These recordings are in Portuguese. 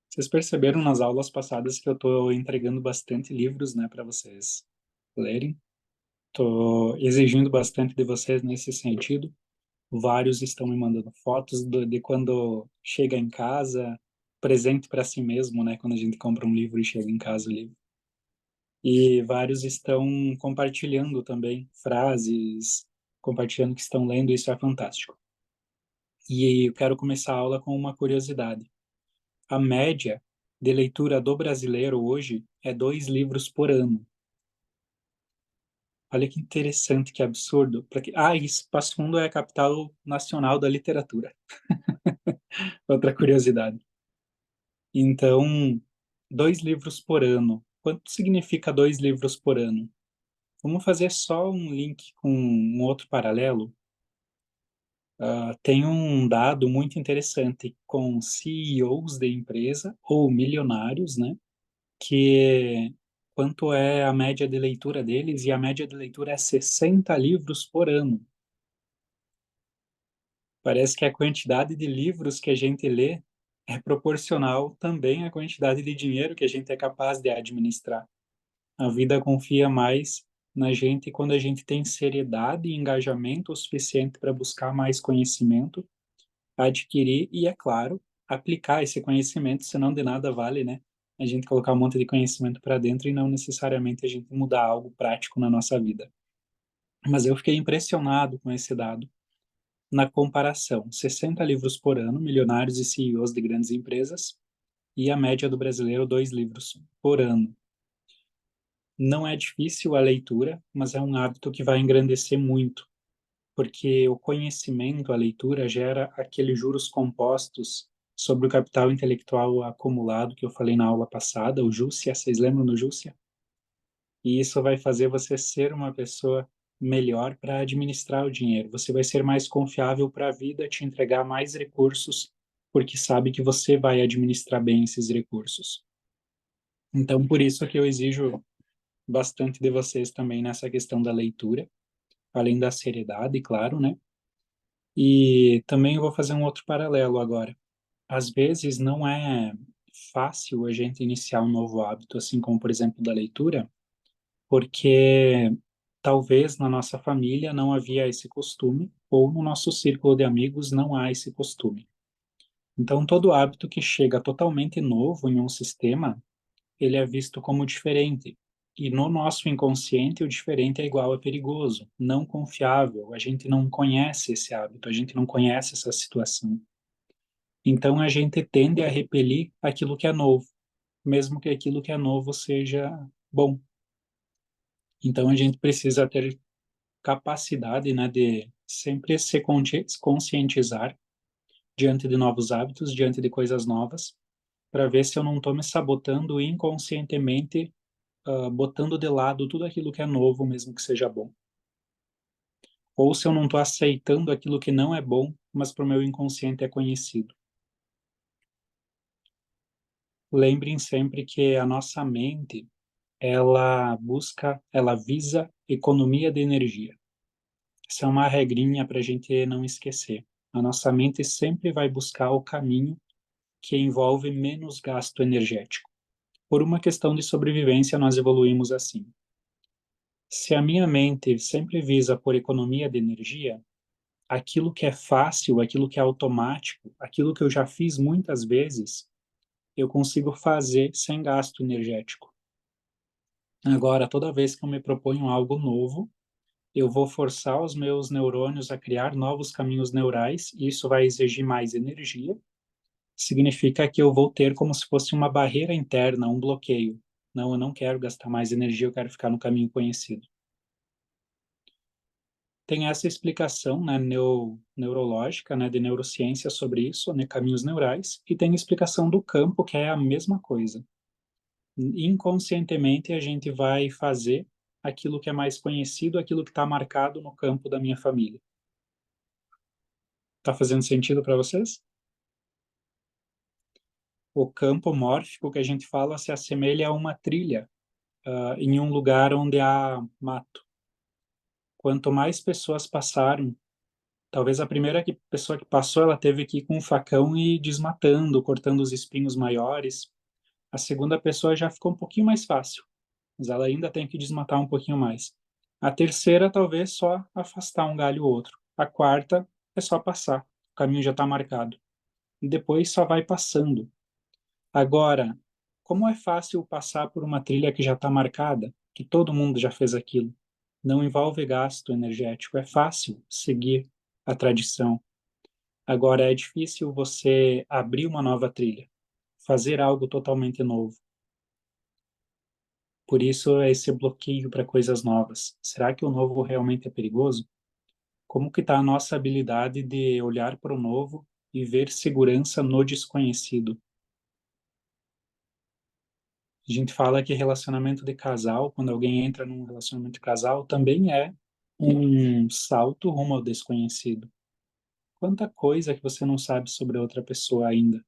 Vocês perceberam nas aulas passadas que eu estou entregando bastante livros, né, para vocês lerem. Estou exigindo bastante de vocês nesse sentido. Vários estão me mandando fotos de quando chega em casa, presente para si mesmo, né, quando a gente compra um livro e chega em casa o livro. E vários estão compartilhando também frases, compartilhando que estão lendo, isso é fantástico. E eu quero começar a aula com uma curiosidade. A média de leitura do brasileiro hoje é 2 livros por ano. Olha que interessante, que absurdo. Isso, Passo Fundo é a capital nacional da literatura. Outra curiosidade. Então, 2 livros por ano. Quanto significa 2 livros por ano? Vamos fazer só um link com um outro paralelo. Tem um dado muito interessante com CEOs de empresa ou milionários, né? Que quanto é a média de leitura deles, e a média de leitura é 60 livros por ano. Parece que a quantidade de livros que a gente lê é proporcional também à quantidade de dinheiro que a gente é capaz de administrar. A vida confia mais na gente quando a gente tem seriedade e engajamento o suficiente para buscar mais conhecimento, adquirir e, é claro, aplicar esse conhecimento, senão de nada vale, né? A gente colocar um monte de conhecimento para dentro e não necessariamente a gente mudar algo prático na nossa vida. Mas eu fiquei impressionado com esse dado. Na comparação, 60 livros por ano, milionários e CEOs de grandes empresas, e a média do brasileiro, 2 livros por ano. Não é difícil a leitura, mas é um hábito que vai engrandecer muito, porque o conhecimento, a leitura, gera aqueles juros compostos sobre o capital intelectual acumulado que eu falei na aula passada, o Júcia, vocês lembram do Júcia? E isso vai fazer você ser uma pessoa melhor para administrar o dinheiro. Você vai ser mais confiável para a vida te entregar mais recursos, porque sabe que você vai administrar bem esses recursos. Então, por isso que eu exijo bastante de vocês também nessa questão da leitura, além da seriedade, claro, né? E também eu vou fazer um outro paralelo agora. Às vezes não é fácil a gente iniciar um novo hábito, assim como, por exemplo, da leitura, porque talvez na nossa família não havia esse costume, ou no nosso círculo de amigos não há esse costume. Então, todo hábito que chega totalmente novo em um sistema, ele é visto como diferente. E no nosso inconsciente, o diferente é igual a perigoso, não confiável. A gente não conhece esse hábito, a gente não conhece essa situação. Então, a gente tende a repelir aquilo que é novo, mesmo que aquilo que é novo seja bom. Então, a gente precisa ter capacidade, né, de sempre se conscientizar diante de novos hábitos, diante de coisas novas, para ver se eu não estou me sabotando inconscientemente, botando de lado tudo aquilo que é novo, mesmo que seja bom. Ou se eu não estou aceitando aquilo que não é bom, mas para o meu inconsciente é conhecido. Lembrem sempre que a nossa mente, ela visa economia de energia. Essa é uma regrinha para a gente não esquecer. A nossa mente sempre vai buscar o caminho que envolve menos gasto energético. Por uma questão de sobrevivência, nós evoluímos assim. Se a minha mente sempre visa por economia de energia, aquilo que é fácil, aquilo que é automático, aquilo que eu já fiz muitas vezes, eu consigo fazer sem gasto energético. Agora, toda vez que eu me proponho algo novo, eu vou forçar os meus neurônios a criar novos caminhos neurais, e isso vai exigir mais energia. Significa que eu vou ter como se fosse uma barreira interna, um bloqueio. Não, eu não quero gastar mais energia, eu quero ficar no caminho conhecido. Tem essa explicação, né, neurológica, né, de neurociência sobre isso, né, caminhos neurais, e tem a explicação do campo, que é a mesma coisa. Inconscientemente, a gente vai fazer aquilo que é mais conhecido, aquilo que está marcado no campo da minha família. Está fazendo sentido para vocês? O campo mórfico que a gente fala se assemelha a uma trilha, em um lugar onde há mato. Quanto mais pessoas passaram Talvez a primeira pessoa que passou, ela teve que ir com um facão e desmatando, cortando os espinhos maiores. A segunda pessoa já ficou um pouquinho mais fácil, mas ela ainda tem que desmatar um pouquinho mais. A terceira, talvez só afastar um galho ou outro. A quarta é só passar, o caminho já está marcado. E depois só vai passando. Agora, como é fácil passar por uma trilha que já está marcada, que todo mundo já fez aquilo? Não envolve gasto energético, é fácil seguir a tradição. Agora, é difícil você abrir uma nova trilha, fazer algo totalmente novo. Por isso, é esse bloqueio para coisas novas. Será que o novo realmente é perigoso? Como que está a nossa habilidade de olhar para o novo e ver segurança no desconhecido? A gente fala que relacionamento de casal, quando alguém entra num relacionamento de casal, também é um salto rumo ao desconhecido. Quanta coisa que você não sabe sobre outra pessoa ainda.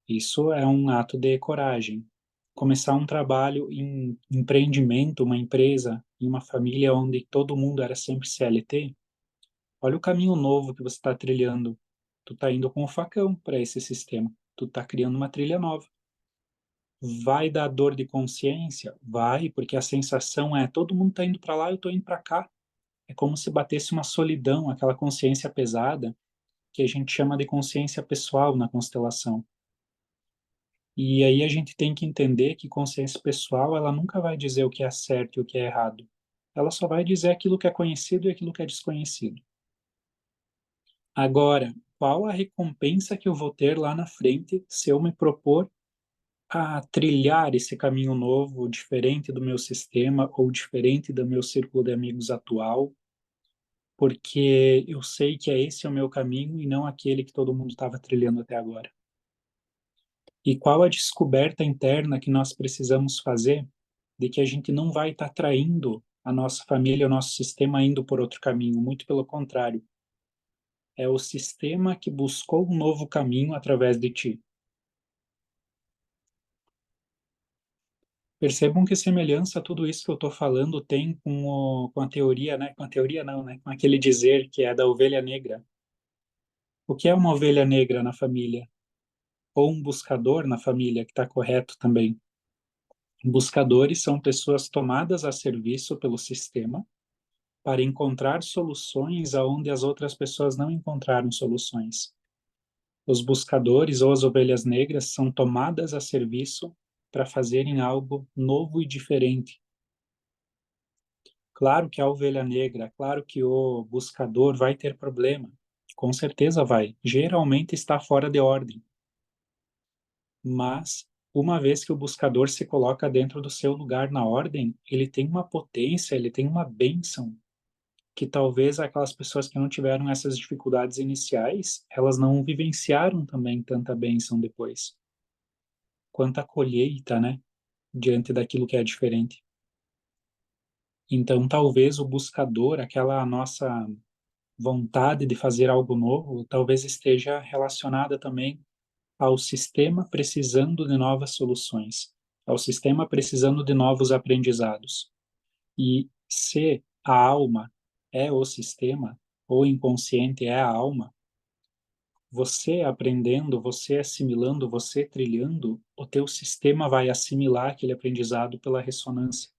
Isso é um ato de coragem. Começar um trabalho em empreendimento, uma empresa, em uma família onde todo mundo era sempre CLT, olha o caminho novo que você está trilhando. Tu está indo com o facão para esse sistema. Tu está criando uma trilha nova. Vai dar dor de consciência? Vai, porque a sensação é todo mundo está indo para lá, eu estou indo para cá. É como se batesse uma solidão, aquela consciência pesada que a gente chama de consciência pessoal na constelação. E aí a gente tem que entender que consciência pessoal, ela nunca vai dizer o que é certo e o que é errado. Ela só vai dizer aquilo que é conhecido e aquilo que é desconhecido. Agora, qual a recompensa que eu vou ter lá na frente se eu me propor a trilhar esse caminho novo, diferente do meu sistema ou diferente do meu círculo de amigos atual, porque eu sei que é esse o meu caminho e não aquele que todo mundo estava trilhando até agora. E qual a descoberta interna que nós precisamos fazer de que a gente não vai estar traindo a nossa família, o nosso sistema indo por outro caminho, muito pelo contrário. É o sistema que buscou um novo caminho através de ti. Percebam que semelhança tudo isso que eu estou falando tem com a teoria, né? Com a teoria não, né? Com aquele dizer que é da ovelha negra. O que é uma ovelha negra na família? Ou um buscador na família, que está correto também. Buscadores são pessoas tomadas a serviço pelo sistema para encontrar soluções aonde as outras pessoas não encontraram soluções. Os buscadores ou as ovelhas negras são tomadas a serviço para fazerem algo novo e diferente. Claro que a ovelha negra, claro que o buscador vai ter problema, com certeza vai. Geralmente está fora de ordem, mas uma vez que o buscador se coloca dentro do seu lugar na ordem, ele tem uma potência, ele tem uma bênção que talvez aquelas pessoas que não tiveram essas dificuldades iniciais, elas não vivenciaram também tanta bênção depois. Quanta colheita, né? Diante daquilo que é diferente. Então, talvez o buscador, aquela nossa vontade de fazer algo novo, talvez esteja relacionada também ao sistema precisando de novas soluções, ao sistema precisando de novos aprendizados. E se a alma é o sistema, ou o inconsciente é a alma, você aprendendo, você assimilando, você trilhando, o teu sistema vai assimilar aquele aprendizado pela ressonância.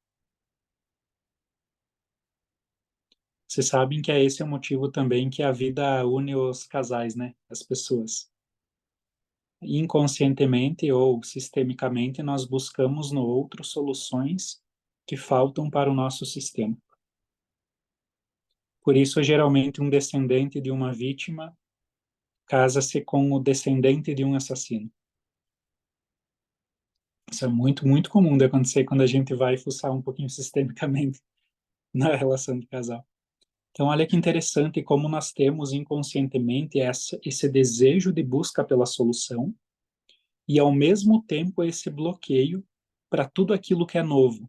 Vocês sabem que é esse o motivo também que a vida une os casais, né? As pessoas. Inconscientemente ou sistemicamente, nós buscamos no outro soluções que faltam para o nosso sistema. Por isso, geralmente, um descendente de uma vítima casa-se com o descendente de um assassino. Isso é muito, muito comum de acontecer quando a gente vai fuçar um pouquinho sistemicamente na relação de casal. Então, olha que interessante como nós temos inconscientemente esse desejo de busca pela solução e, ao mesmo tempo, esse bloqueio para tudo aquilo que é novo.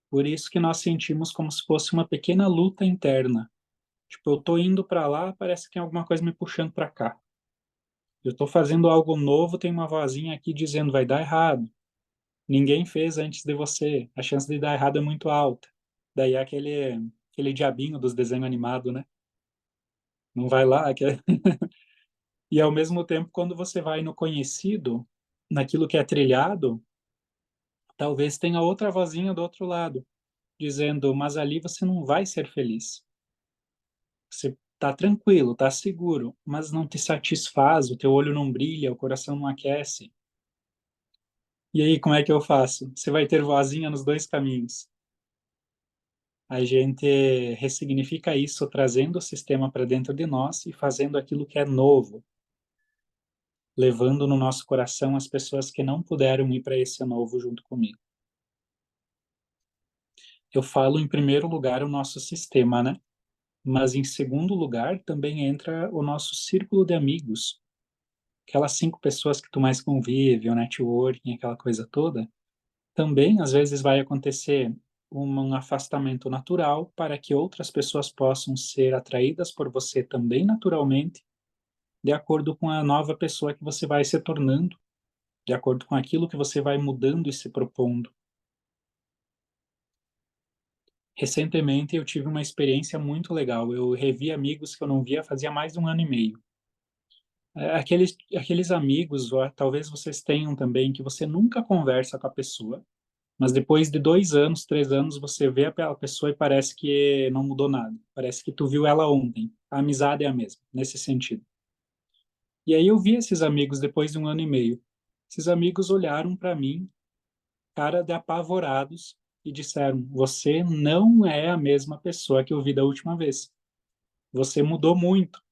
Por isso que nós sentimos como se fosse uma pequena luta interna. Tipo, eu estou indo para lá, parece que tem alguma coisa me puxando para cá. Eu estou fazendo algo novo, tem uma vozinha aqui dizendo vai dar errado. Ninguém fez antes de você. A chance de dar errado é muito alta. Daí é aquele diabinho dos desenhos animados, né? Não vai lá. E ao mesmo tempo, quando você vai no conhecido, naquilo que é trilhado, talvez tenha outra vozinha do outro lado, dizendo, mas ali você não vai ser feliz. Você tá tranquilo, tá seguro, mas não te satisfaz, o teu olho não brilha, o coração não aquece. E aí, como é que eu faço? Você vai ter vozinha nos dois caminhos. A gente ressignifica isso trazendo o sistema para dentro de nós e fazendo aquilo que é novo, levando no nosso coração as pessoas que não puderam ir para esse novo junto comigo. Eu falo em primeiro lugar o nosso sistema, né? Mas em segundo lugar também entra o nosso círculo de amigos, aquelas 5 pessoas que tu mais convive, o networking, aquela coisa toda. Também às vezes vai acontecer um afastamento natural para que outras pessoas possam ser atraídas por você também naturalmente, de acordo com a nova pessoa que você vai se tornando, de acordo com aquilo que você vai mudando e se propondo. Recentemente eu tive uma experiência muito legal. Eu revi amigos que eu não via fazia mais de um ano e meio. Aqueles amigos, ó, talvez vocês tenham também, que você nunca conversa com a pessoa, mas depois de 2 anos, 3 anos, você vê a pessoa e parece que não mudou nada. Parece que tu viu ela ontem. A amizade é a mesma, nesse sentido. E aí eu vi esses amigos depois de um ano e meio. Esses amigos olharam para mim, cara de apavorados, e disseram: Você não é a mesma pessoa que eu vi da última vez. Você mudou muito.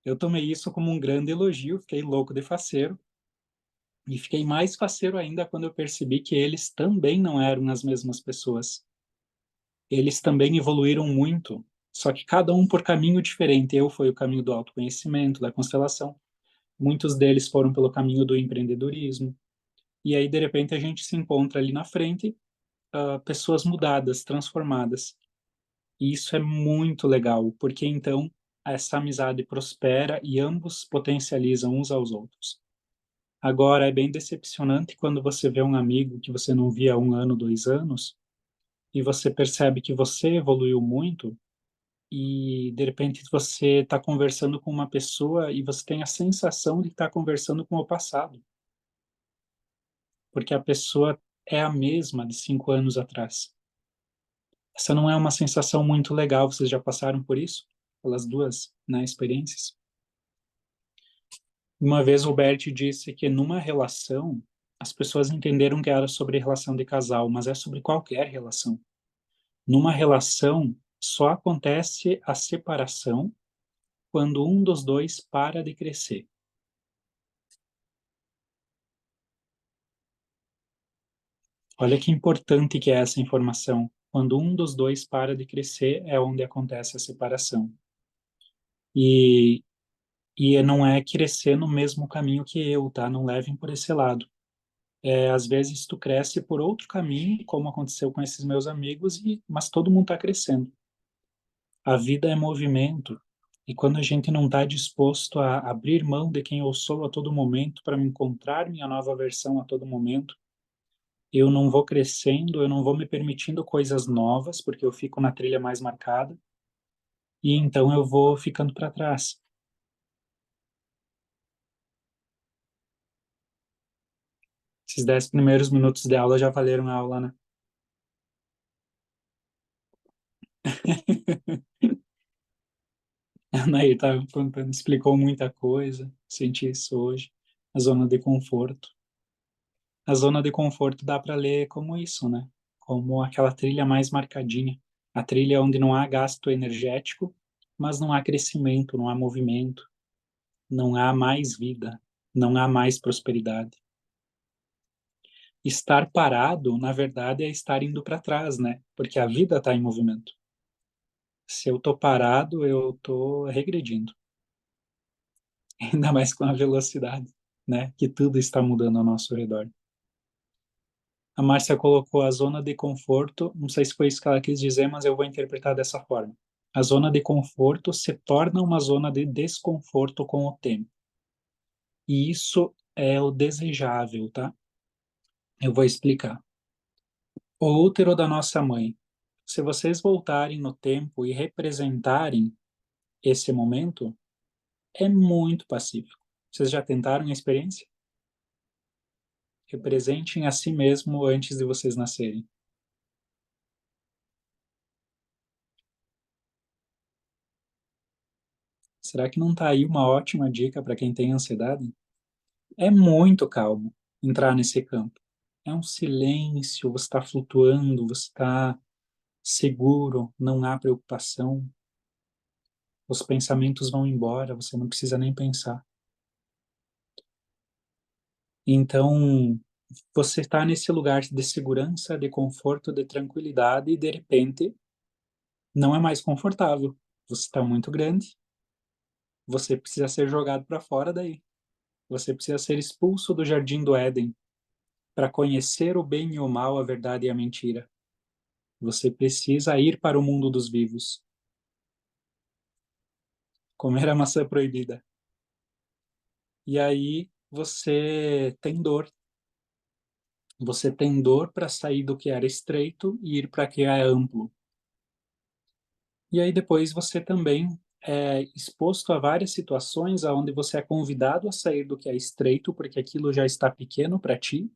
Eu tomei isso como um grande elogio, fiquei louco de faceiro. E fiquei mais faceiro ainda quando eu percebi que eles também não eram as mesmas pessoas. Eles também evoluíram muito, só que cada um por caminho diferente. Eu fui o caminho do autoconhecimento, da constelação. Muitos deles foram pelo caminho do empreendedorismo. E aí, de repente, a gente se encontra ali na frente, pessoas mudadas, transformadas. E isso é muito legal, porque então essa amizade prospera e ambos potencializam uns aos outros. Agora, é bem decepcionante quando você vê um amigo que você não via há um ano, 2 anos, e você percebe que você evoluiu muito e, de repente, você está conversando com uma pessoa e você tem a sensação de estar conversando com o passado, porque a pessoa é a mesma de 5 anos atrás. Essa não é uma sensação muito legal, vocês já passaram por isso? Pelas duas, né, experiências? Uma vez o Bert disse que numa relação, as pessoas entenderam que era sobre relação de casal, mas é sobre qualquer relação. Numa relação, só acontece a separação quando um dos dois para de crescer. Olha que importante que é essa informação. Quando um dos dois para de crescer é onde acontece a separação. E, e não é crescer no mesmo caminho que eu, tá? Não levem por esse lado. Às vezes tu cresce por outro caminho, como aconteceu com esses meus amigos, mas todo mundo está crescendo. A vida é movimento. E quando a gente não está disposto a abrir mão de quem eu sou a todo momento para me encontrar minha nova versão a todo momento, eu não vou crescendo, eu não vou me permitindo coisas novas, porque eu fico na trilha mais marcada, e então eu vou ficando para trás. Esses 10 primeiros minutos de aula já valeram a aula, né? A Nair estava contando, explicou muita coisa, senti isso hoje. A zona de conforto. A zona de conforto dá para ler como isso, né? Como aquela trilha mais marcadinha. A trilha onde não há gasto energético, mas não há crescimento, não há movimento, não há mais vida, não há mais prosperidade. Estar parado, na verdade, é estar indo para trás, né? Porque a vida está em movimento. Se eu tô parado, eu tô regredindo. Ainda mais com a velocidade, né? Que tudo está mudando ao nosso redor. A Márcia colocou a zona de conforto, não sei se foi isso que ela quis dizer, mas eu vou interpretar dessa forma. A zona de conforto se torna uma zona de desconforto com o tempo. E isso é o desejável, tá? Eu vou explicar. O útero da nossa mãe. Se vocês voltarem no tempo e representarem esse momento é muito pacífico. Vocês já tentaram a experiência? Representem a si mesmo antes de vocês nascerem. Será que não está aí uma ótima dica para quem tem ansiedade? É muito calmo entrar nesse campo. É um silêncio, você está flutuando, você está seguro, não há preocupação, os pensamentos vão embora, você não precisa nem pensar. Então, você está nesse lugar de segurança, de conforto, de tranquilidade e de repente não é mais confortável. Você está muito grande, você precisa ser jogado para fora daí. Você precisa ser expulso do jardim do Éden para conhecer o bem e o mal, a verdade e a mentira. Você precisa ir para o mundo dos vivos. Comer a maçã proibida. E aí você tem dor. Você tem dor para sair do que era estreito e ir para o que é amplo. E aí depois você também é exposto a várias situações onde você é convidado a sair do que é estreito, porque aquilo já está pequeno para ti,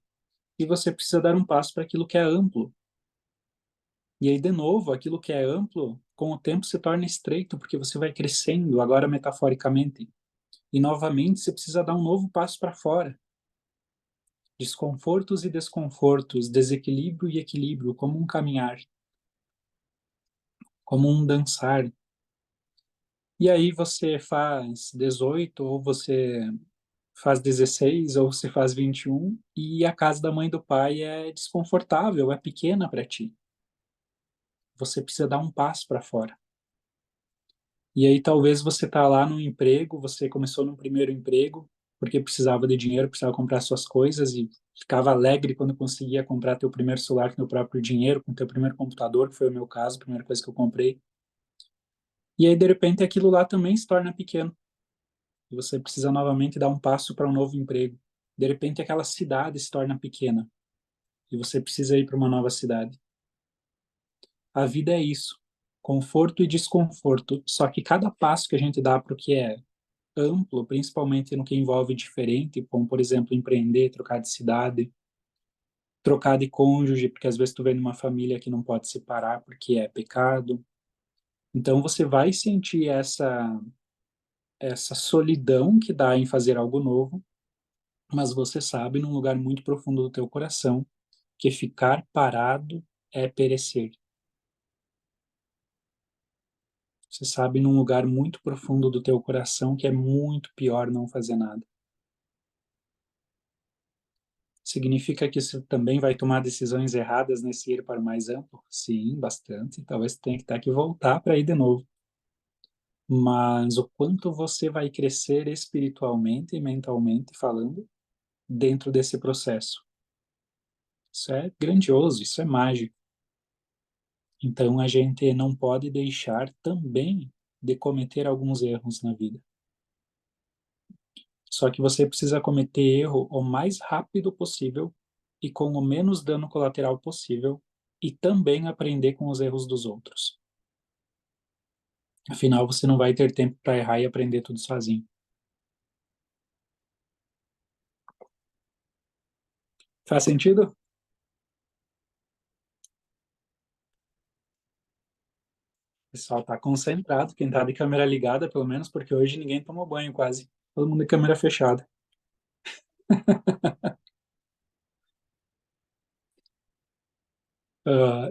e você precisa dar um passo para aquilo que é amplo. E aí, de novo, aquilo que é amplo, com o tempo se torna estreito, porque você vai crescendo, agora metaforicamente. E novamente você precisa dar um novo passo para fora. Desconfortos e desconfortos, desequilíbrio e equilíbrio, como um caminhar, como um dançar. E aí você faz 18, ou você faz 16, ou você faz 21, e a casa da mãe e do pai é desconfortável, é pequena para ti. Você precisa dar um passo para fora. E aí talvez você tá lá no emprego, você começou no primeiro emprego, porque precisava de dinheiro, precisava comprar suas coisas e ficava alegre quando conseguia comprar teu primeiro celular com teu próprio dinheiro, com teu primeiro computador, que foi o meu caso, a primeira coisa que eu comprei. E aí de repente aquilo lá também se torna pequeno. E você precisa novamente dar um passo para um novo emprego. De repente aquela cidade se torna pequena e você precisa ir para uma nova cidade. A vida é isso, conforto e desconforto. Só que cada passo que a gente dá para o que é amplo, principalmente no que envolve diferente, como, por exemplo, empreender, trocar de cidade, trocar de cônjuge, porque às vezes tu vem numa família que não pode separar porque é pecado. Então você vai sentir essa solidão que dá em fazer algo novo, mas você sabe num lugar muito profundo do teu coração que ficar parado é perecer. Você sabe num lugar muito profundo do teu coração que é muito pior não fazer nada. Significa que você também vai tomar decisões erradas nesse ir para o mais amplo? Sim, bastante. Talvez tenha que ter que voltar para ir de novo. Mas o quanto você vai crescer espiritualmente e mentalmente falando dentro desse processo? Isso é grandioso, isso é mágico. Então a gente não pode deixar também de cometer alguns erros na vida. Só que você precisa cometer erro o mais rápido possível e com o menos dano colateral possível e também aprender com os erros dos outros. Afinal, você não vai ter tempo para errar e aprender tudo sozinho. Faz sentido? O pessoal está concentrado, quem está de câmera ligada, pelo menos, porque hoje ninguém tomou banho quase. Todo mundo de câmera fechada.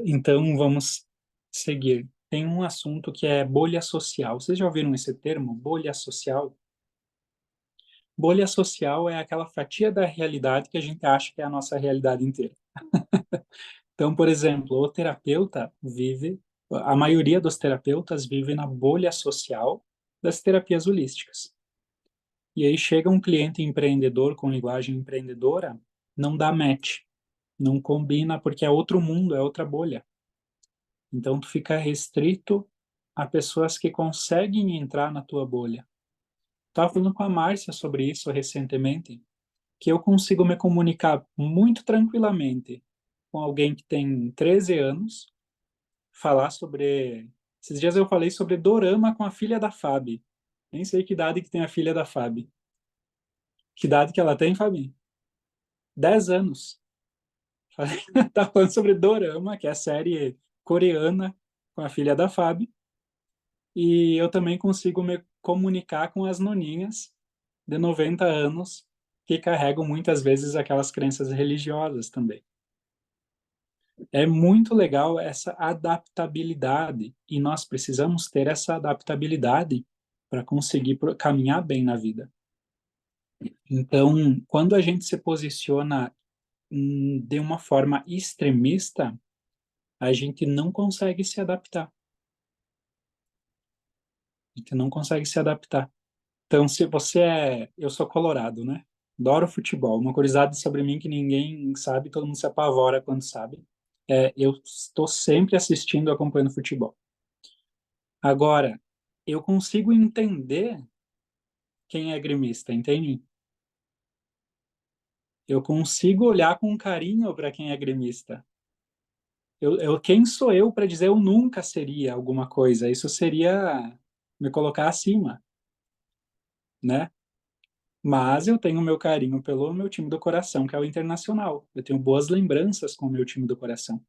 Então, vamos seguir. Tem um assunto que é bolha social. Vocês já ouviram esse termo, bolha social? Bolha social é aquela fatia da realidade que a gente acha que é a nossa realidade inteira. Então, por exemplo, o terapeuta vive, a maioria dos terapeutas vive na bolha social das terapias holísticas. E aí chega um cliente empreendedor com linguagem empreendedora, não dá match, não combina porque é outro mundo, é outra bolha. Então tu fica restrito a pessoas que conseguem entrar na tua bolha. Estava falando com a Márcia sobre isso recentemente, que eu consigo me comunicar muito tranquilamente com alguém que tem 13 anos, falar sobre Esses dias eu falei sobre dorama com a filha da Fabi. Nem sei que idade que tem a filha da Fabi. Que idade que ela tem, Fabi? 10 anos. Tá falando sobre dorama, que é a série coreana com a filha da Fabi. E eu também consigo me comunicar com as noninhas de 90 anos que carregam muitas vezes aquelas crenças religiosas também. É muito legal essa adaptabilidade e nós precisamos ter essa adaptabilidade para conseguir caminhar bem na vida. Então, quando a gente se posiciona de uma forma extremista, a gente não consegue se adaptar. A gente não consegue se adaptar. Então, se você é... Eu sou colorado, né? Adoro futebol. Uma curiosidade sobre mim que ninguém sabe, todo mundo se apavora quando sabe. Eu estou sempre assistindo e acompanhando futebol. Agora, eu consigo entender quem é gremista, entende? Eu consigo olhar com carinho para quem é gremista. Quem sou eu para dizer eu nunca seria alguma coisa? Isso seria me colocar acima, né? Mas eu tenho meu carinho pelo meu time do coração, que é o Internacional. Eu tenho boas lembranças com o meu time do coração.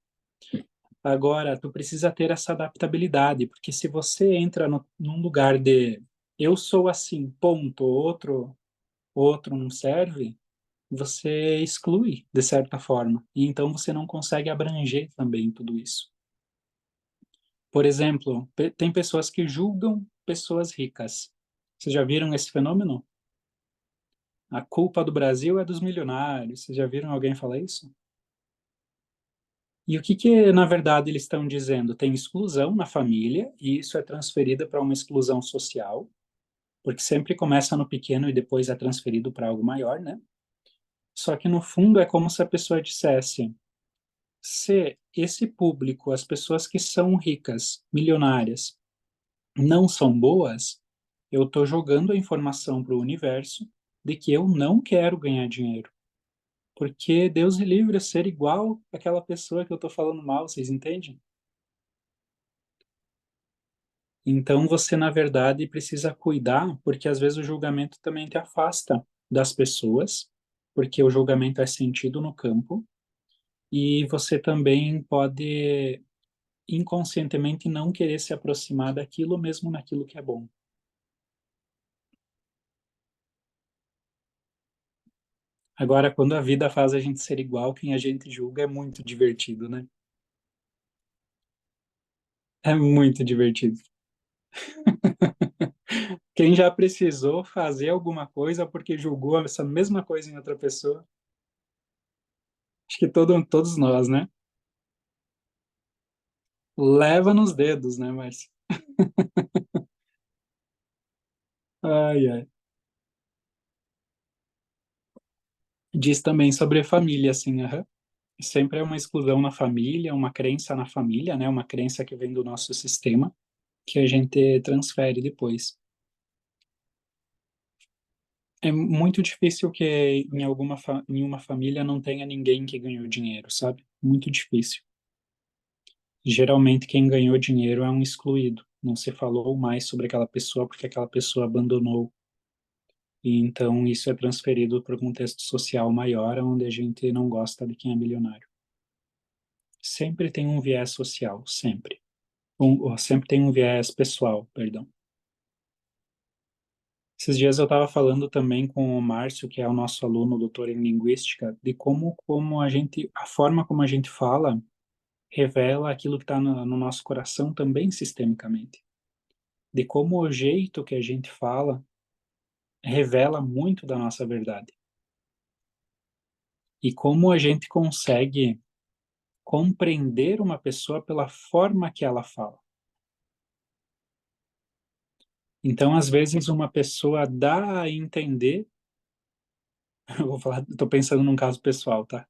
Agora, tu precisa ter essa adaptabilidade, porque se você entra num lugar de eu sou assim, ponto, outro não serve, você exclui de certa forma. E então você não consegue abranger também tudo isso. Por exemplo, tem pessoas que julgam pessoas ricas. Vocês já viram esse fenômeno? A culpa do Brasil é dos milionários. Vocês já viram alguém falar isso? E o que que, na verdade, eles estão dizendo? Tem exclusão na família e isso é transferido para uma exclusão social, porque sempre começa no pequeno e depois é transferido para algo maior, né? Só que no fundo é como se a pessoa dissesse: se esse público, as pessoas que são ricas, milionárias, não são boas, eu estou jogando a informação para o universo de que eu não quero ganhar dinheiro. Porque Deus me livre a ser igual àquela pessoa que eu estou falando mal, vocês entendem? Então você, na verdade, precisa cuidar, porque às vezes o julgamento também te afasta das pessoas, porque o julgamento é sentido no campo, e você também pode inconscientemente não querer se aproximar daquilo mesmo naquilo que é bom. Agora, quando a vida faz a gente ser igual, quem a gente julga é muito divertido, né? É muito divertido. Quem já precisou fazer alguma coisa porque julgou essa mesma coisa em outra pessoa? Acho que todos nós, né? Leva nos dedos, né, mas ai, ai. Diz também sobre a família, assim, aham. Sempre é uma exclusão na família, uma crença na família, né? Uma crença que vem do nosso sistema, que a gente transfere depois. É muito difícil que em uma família não tenha ninguém que ganhou dinheiro, sabe? Muito difícil. Geralmente quem ganhou dinheiro é um excluído. Não se falou mais sobre aquela pessoa porque aquela pessoa abandonou. E então isso é transferido para o contexto social maior, onde a gente não gosta de quem é milionário. Sempre tem um viés social, sempre. Sempre tem um viés pessoal, perdão. Esses dias eu estava falando também com o Márcio, que é o nosso aluno, doutor em linguística, de como a forma como a gente fala revela aquilo que está no nosso coração também sistemicamente. De como o jeito que a gente fala revela muito da nossa verdade. E como a gente consegue compreender uma pessoa pela forma que ela fala. Então, às vezes, uma pessoa dá a entender, eu vou falar, estou pensando num caso pessoal, tá?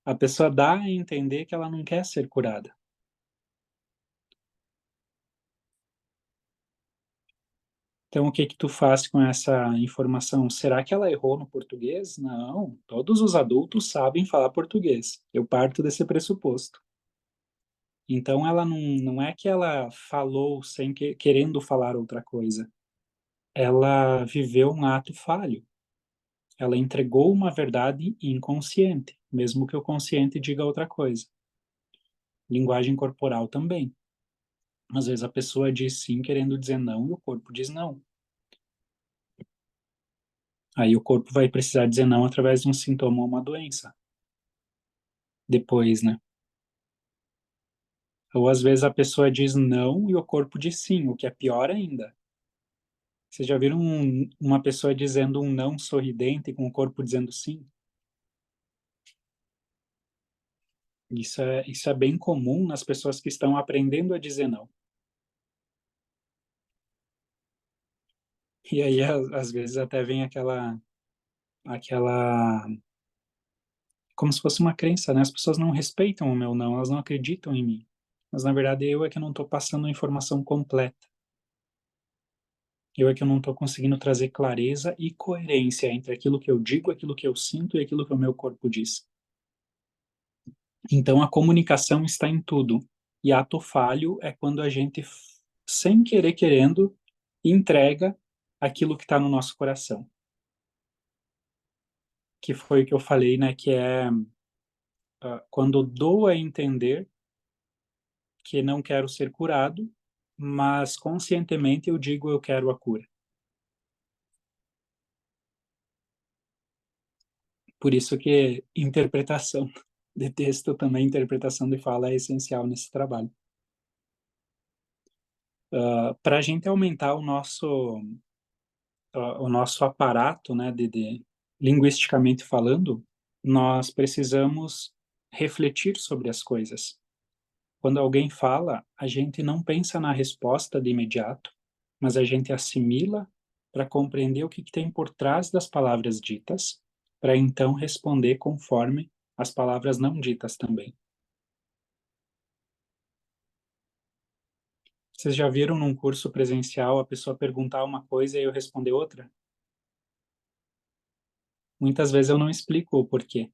A pessoa dá a entender que ela não quer ser curada. Então, o que que tu faz com essa informação? Será que ela errou no português? Não, todos os adultos sabem falar português. Eu parto desse pressuposto. Então ela não é que ela falou sem querendo falar outra coisa. Ela viveu um ato falho. Ela entregou uma verdade inconsciente, mesmo que o consciente diga outra coisa. Linguagem corporal também. Às vezes a pessoa diz sim querendo dizer não e o corpo diz não. Aí o corpo vai precisar dizer não através de um sintoma ou uma doença. Depois, né? Ou às vezes a pessoa diz não e o corpo diz sim, o que é pior ainda. Vocês já viram uma pessoa dizendo um não sorridente com o corpo dizendo sim? Isso é bem comum nas pessoas que estão aprendendo a dizer não. E aí, às vezes, até vem aquela, como se fosse uma crença, né? As pessoas não respeitam o meu não, elas não acreditam em mim. Mas, na verdade, eu é que não estou passando a informação completa. Eu é que eu não estou conseguindo trazer clareza e coerência entre aquilo que eu digo, aquilo que eu sinto e aquilo que o meu corpo diz. Então, a comunicação está em tudo. E ato falho é quando a gente, sem querer querendo, entrega aquilo que está no nosso coração. Que foi o que eu falei, né? Que é quando dou a entender que não quero ser curado, mas conscientemente eu digo eu quero a cura. Por isso que interpretação de texto também, interpretação de fala é essencial nesse trabalho. Para a gente aumentar o nosso aparato, né, linguisticamente falando, nós precisamos refletir sobre as coisas. Quando alguém fala, a gente não pensa na resposta de imediato, mas a gente assimila para compreender o que tem por trás das palavras ditas, para então responder conforme as palavras não ditas também. Vocês já viram num curso presencial a pessoa perguntar uma coisa e eu responder outra? Muitas vezes eu não explico o porquê,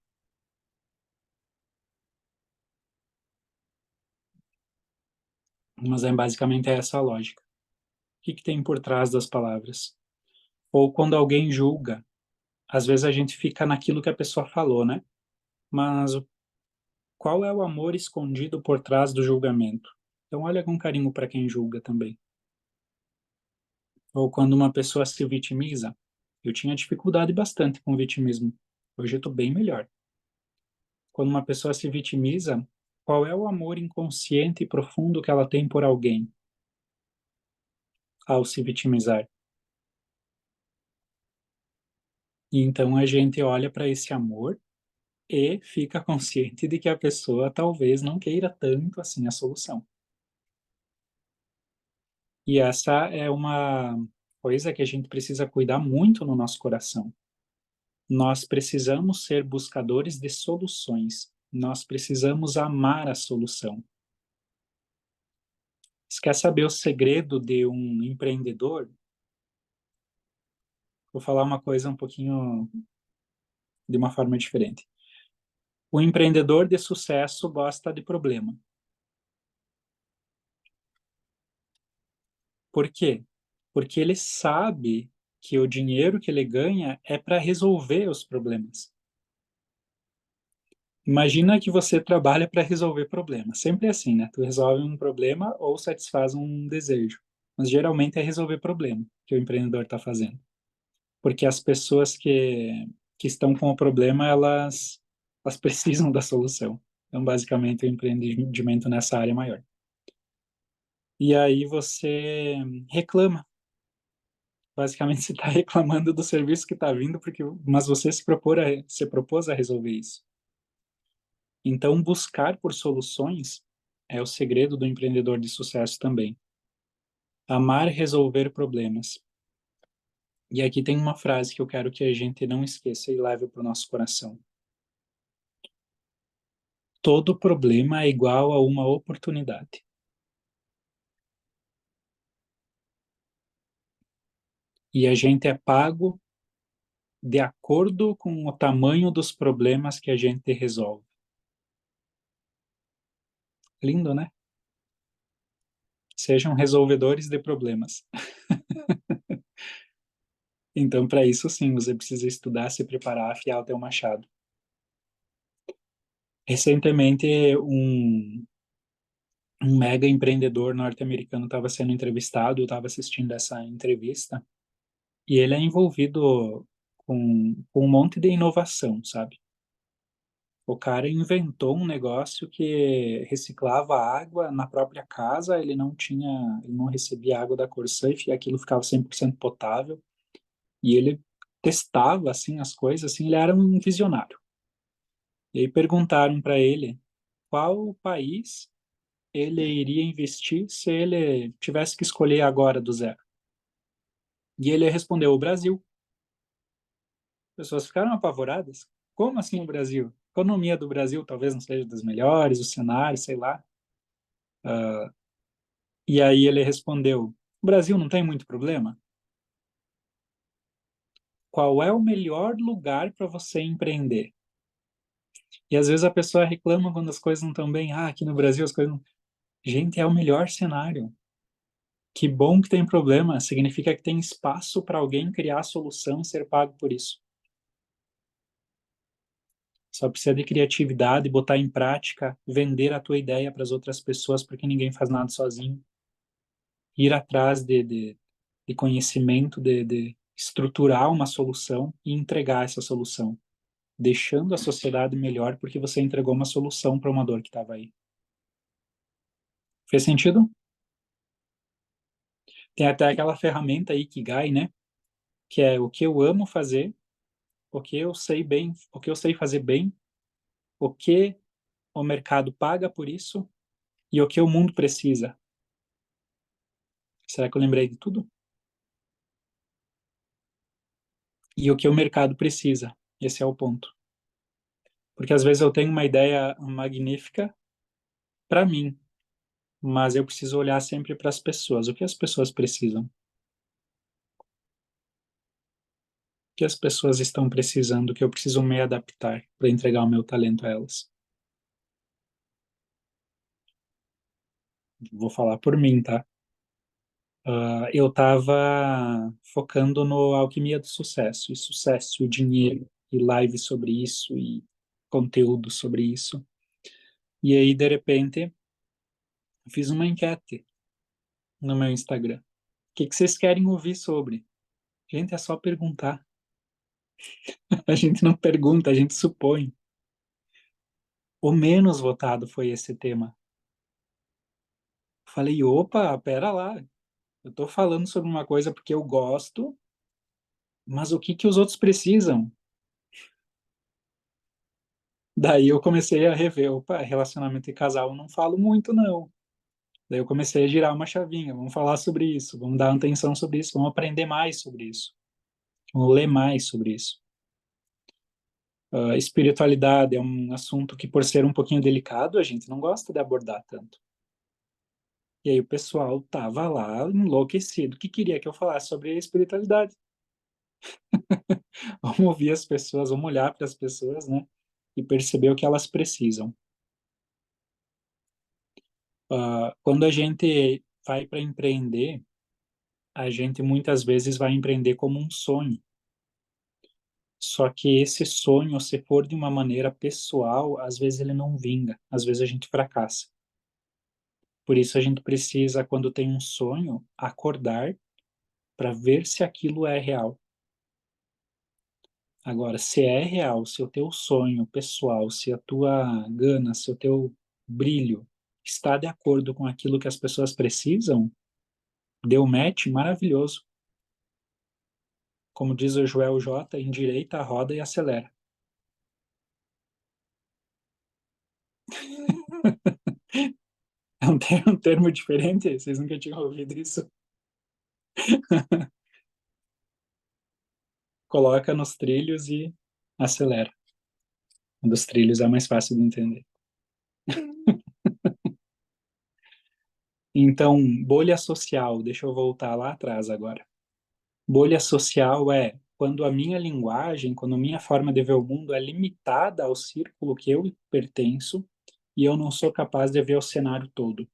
mas é basicamente essa a lógica. O que tem por trás das palavras? Ou quando alguém julga, às vezes a gente fica naquilo que a pessoa falou, né? Mas qual é o amor escondido por trás do julgamento? Então olha com carinho para quem julga também. Ou quando uma pessoa se vitimiza, eu tinha dificuldade bastante com o vitimismo. Hoje eu estou bem melhor. Quando uma pessoa se vitimiza, qual é o amor inconsciente e profundo que ela tem por alguém ao se vitimizar? E então a gente olha para esse amor e fica consciente de que a pessoa talvez não queira tanto assim a solução. E essa é uma coisa que a gente precisa cuidar muito no nosso coração. Nós precisamos ser buscadores de soluções. Nós precisamos amar a solução. Se quer saber o segredo de um empreendedor, vou falar uma coisa um pouquinho de uma forma diferente. O empreendedor de sucesso gosta de problema. Por quê? Porque ele sabe que o dinheiro que ele ganha é para resolver os problemas. Imagina que você trabalha para resolver problemas. Sempre é assim, né? Tu resolve um problema ou satisfaz um desejo. Mas geralmente é resolver problema que o empreendedor está fazendo. Porque as pessoas que estão com o problema, elas precisam da solução. Então, basicamente, o empreendimento nessa área é maior. E aí você reclama. Basicamente, você está reclamando do serviço que está vindo, mas você se propôs a resolver isso. Então, buscar por soluções é o segredo do empreendedor de sucesso também. Amar resolver problemas. E aqui tem uma frase que eu quero que a gente não esqueça e leve para o nosso coração. Todo problema é igual a uma oportunidade. E a gente é pago de acordo com o tamanho dos problemas que a gente resolve. Lindo, né? Sejam resolvedores de problemas. Então, para isso, sim, você precisa estudar, se preparar, afiar o teu machado. Recentemente, um mega empreendedor norte-americano estava sendo entrevistado, eu estava assistindo essa entrevista, e ele é envolvido com um monte de inovação, sabe? O cara inventou um negócio que reciclava água na própria casa, ele não recebia água da Corsã e aquilo ficava 100% potável, e ele testava, assim, as coisas, assim, ele era um visionário. E aí perguntaram para ele qual país ele iria investir se ele tivesse que escolher agora do zero. E ele respondeu: o Brasil. As pessoas ficaram apavoradas. Como assim o Brasil? A economia do Brasil talvez não seja das melhores, o cenário, sei lá. E aí ele respondeu: o Brasil não tem muito problema? Qual é o melhor lugar para você empreender? E às vezes a pessoa reclama quando as coisas não estão bem. Ah, aqui no Brasil as coisas não... Gente, é o melhor cenário. Que bom que tem problema. Significa que tem espaço para alguém criar a solução e ser pago por isso. Só precisa de criatividade, botar em prática, vender a tua ideia para as outras pessoas, porque ninguém faz nada sozinho. Ir atrás de conhecimento, de estruturar uma solução e entregar essa solução, deixando a sociedade melhor porque você entregou uma solução para uma dor que estava aí. Fez sentido? Tem até aquela ferramenta aí Ikigai, né? Que é o que eu amo fazer, o que eu sei bem, o que eu sei fazer bem, o que o mercado paga por isso e o que o mundo precisa. Será que eu lembrei de tudo? E o que o mercado precisa. Esse é o ponto. Porque às vezes eu tenho uma ideia magnífica para mim, mas eu preciso olhar sempre para as pessoas. O que as pessoas precisam? O que as pessoas estão precisando que eu preciso me adaptar para entregar o meu talento a elas? Vou falar por mim, tá? Eu estava focando no Alquimia do Sucesso, e sucesso, e dinheiro, e live sobre isso, e conteúdo sobre isso. E aí, de repente, fiz uma enquete no meu Instagram. O que vocês querem ouvir sobre? Gente, é só perguntar. A gente não pergunta, a gente supõe. O menos votado foi esse tema. Falei, opa, pera lá. Eu tô falando sobre uma coisa porque eu gosto, mas o que que os outros precisam? Daí eu comecei a rever, opa, relacionamento e casal eu não falo muito, não. Daí eu comecei a girar uma chavinha, vamos falar sobre isso, vamos dar atenção sobre isso, vamos aprender mais sobre isso, vamos ler mais sobre isso. Espiritualidade é um assunto que, por ser um pouquinho delicado, a gente não gosta de abordar tanto. E aí o pessoal tava lá enlouquecido, que queria que eu falasse sobre a espiritualidade. Vamos ouvir as pessoas, vamos olhar para as pessoas, né? E perceber o que elas precisam. Quando a gente vai para empreender, a gente muitas vezes vai empreender como um sonho. Só que esse sonho, se for de uma maneira pessoal, às vezes ele não vinga, às vezes a gente fracassa. Por isso a gente precisa, quando tem um sonho, acordar para ver se aquilo é real. Agora, se é real, se o teu sonho pessoal, se a tua gana, se o teu brilho está de acordo com aquilo que as pessoas precisam, deu match, maravilhoso. Como diz o Joel J, endireita a roda e acelera. É um termo diferente? Vocês nunca tinham ouvido isso? Coloca nos trilhos e acelera. Um dos trilhos é mais fácil de entender. Então, bolha social, deixa eu voltar lá atrás agora. Bolha social é quando a minha linguagem, quando a minha forma de ver o mundo é limitada ao círculo que eu pertenço e eu não sou capaz de ver o cenário todo.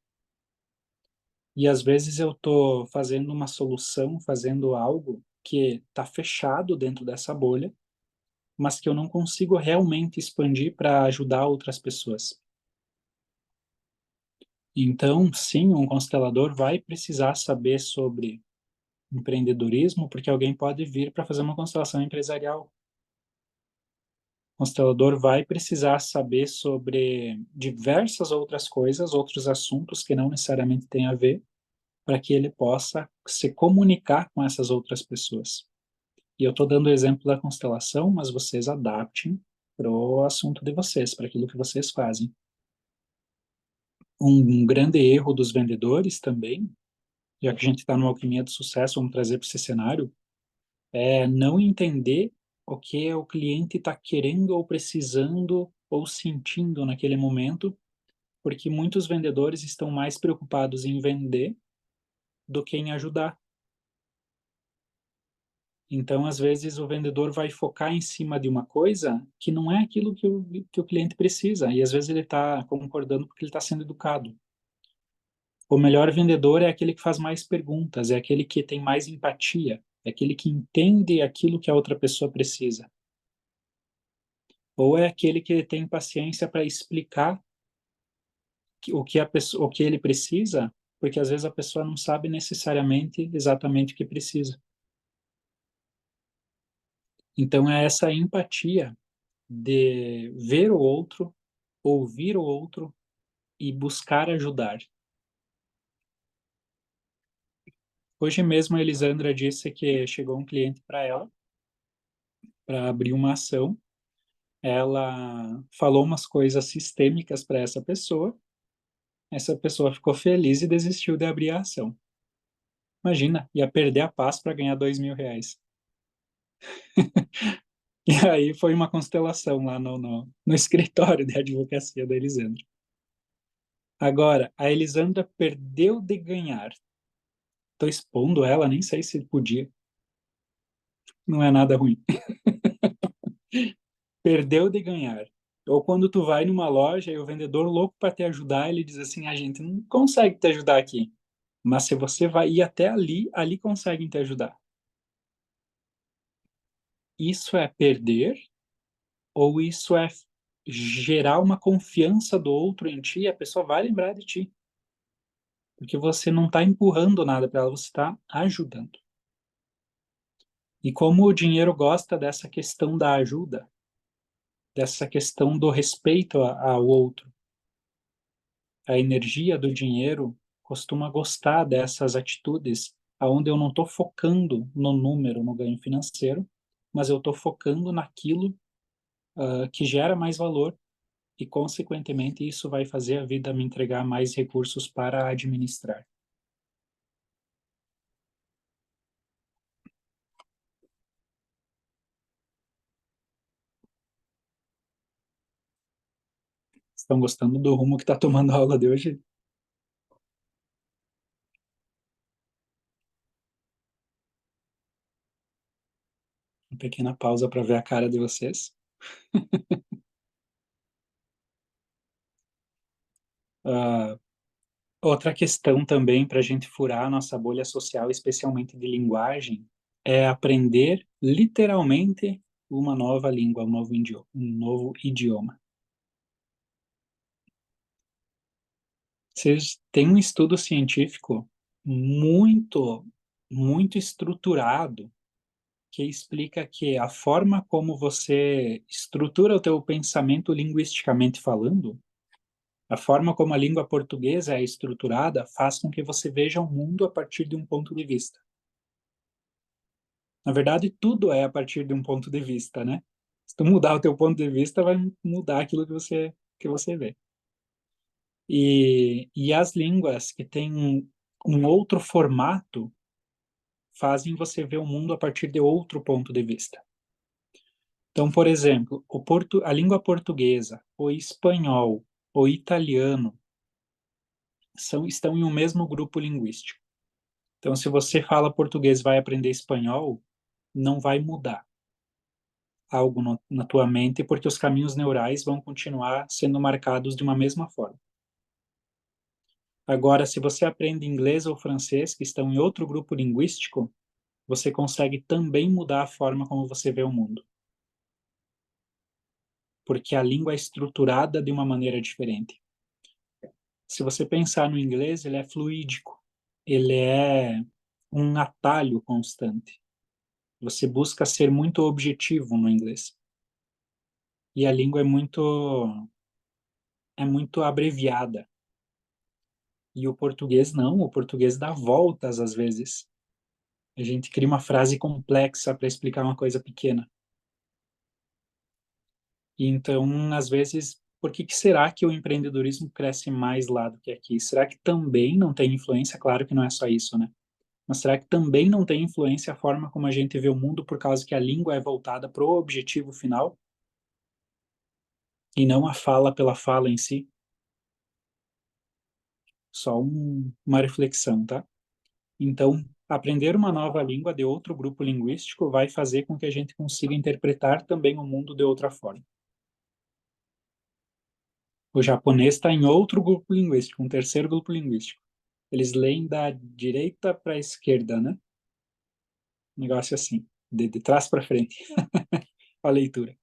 E às vezes eu estou fazendo uma solução, fazendo algo que está fechado dentro dessa bolha, mas que eu não consigo realmente expandir para ajudar outras pessoas. Então, sim, um constelador vai precisar saber sobre empreendedorismo, porque alguém pode vir para fazer uma constelação empresarial. O constelador vai precisar saber sobre diversas outras coisas, outros assuntos que não necessariamente têm a ver, para que ele possa se comunicar com essas outras pessoas. E eu estou dando o exemplo da constelação, mas vocês adaptem para o assunto de vocês, para aquilo que vocês fazem. Um grande erro dos vendedores também, já que a gente está numa alquimia do sucesso, vamos trazer para esse cenário, é não entender o que o cliente está querendo ou precisando ou sentindo naquele momento, porque muitos vendedores estão mais preocupados em vender do que em ajudar. Então, às vezes, o vendedor vai focar em cima de uma coisa que não é aquilo que o cliente precisa, e às vezes ele está concordando porque ele está sendo educado. O melhor vendedor é aquele que faz mais perguntas, é aquele que tem mais empatia, é aquele que entende aquilo que a outra pessoa precisa. Ou é aquele que tem paciência para explicar o que ele precisa, porque às vezes a pessoa não sabe necessariamente exatamente o que precisa. Então é essa empatia de ver o outro, ouvir o outro e buscar ajudar. Hoje mesmo a Elisandra disse que chegou um cliente para ela, para abrir uma ação. Ela falou umas coisas sistêmicas para essa pessoa ficou feliz e desistiu de abrir a ação. Imagina, ia perder a paz para ganhar R$ 2.000. E aí foi uma constelação lá no escritório de advocacia da Elisandra. Agora, a Elisandra perdeu de ganhar. Estou expondo ela, nem sei se podia. Não é nada ruim. Perdeu de ganhar. Ou quando tu vai numa loja e o vendedor louco para te ajudar, ele diz assim: a gente não consegue te ajudar aqui. Mas se você vai ir até ali, ali conseguem te ajudar. Isso é perder ou isso é gerar uma confiança do outro em ti e a pessoa vai lembrar de ti? Porque você não está empurrando nada para ela, você está ajudando. E como o dinheiro gosta dessa questão da ajuda, dessa questão do respeito ao outro, a energia do dinheiro costuma gostar dessas atitudes, aonde eu não estou focando no número, no ganho financeiro, mas eu estou focando naquilo que gera mais valor e, consequentemente, isso vai fazer a vida me entregar mais recursos para administrar. Estão gostando do rumo que está tomando a aula de hoje? Uma pequena pausa para ver a cara de vocês. Uh, Outra questão também para a gente furar a nossa bolha social, especialmente de linguagem, é aprender literalmente uma nova língua, um novo idioma. Vocês têm um estudo científico muito, muito estruturado que explica que a forma como você estrutura o teu pensamento linguisticamente falando, a forma como a língua portuguesa é estruturada, faz com que você veja o mundo a partir de um ponto de vista. Na verdade, tudo é a partir de um ponto de vista, né? Se tu mudar o teu ponto de vista, vai mudar aquilo que você vê. E as línguas que têm um outro formato fazem você ver o mundo a partir de outro ponto de vista. Então, por exemplo, a língua portuguesa, o espanhol, o italiano estão em um mesmo grupo linguístico. Então, se você fala português e vai aprender espanhol, não vai mudar algo na tua mente, porque os caminhos neurais vão continuar sendo marcados de uma mesma forma. Agora, se você aprende inglês ou francês, que estão em outro grupo linguístico, você consegue também mudar a forma como você vê o mundo. Porque a língua é estruturada de uma maneira diferente. Se você pensar no inglês, ele é fluídico. Ele é um atalho constante. Você busca ser muito objetivo no inglês. E a língua é muito abreviada. E o português não, o português dá voltas às vezes. A gente cria uma frase complexa para explicar uma coisa pequena. E então, às vezes, por que será que o empreendedorismo cresce mais lá do que aqui? Será que também não tem influência? Claro que não é só isso, né? Mas será que também não tem influência a forma como a gente vê o mundo por causa que a língua é voltada para o objetivo final e não a fala pela fala em si? Só uma reflexão, tá? Então, aprender uma nova língua de outro grupo linguístico vai fazer com que a gente consiga interpretar também o mundo de outra forma. O japonês está em outro grupo linguístico, um terceiro grupo linguístico. Eles leem da direita para a esquerda, né? Um negócio assim, de trás para frente, a leitura.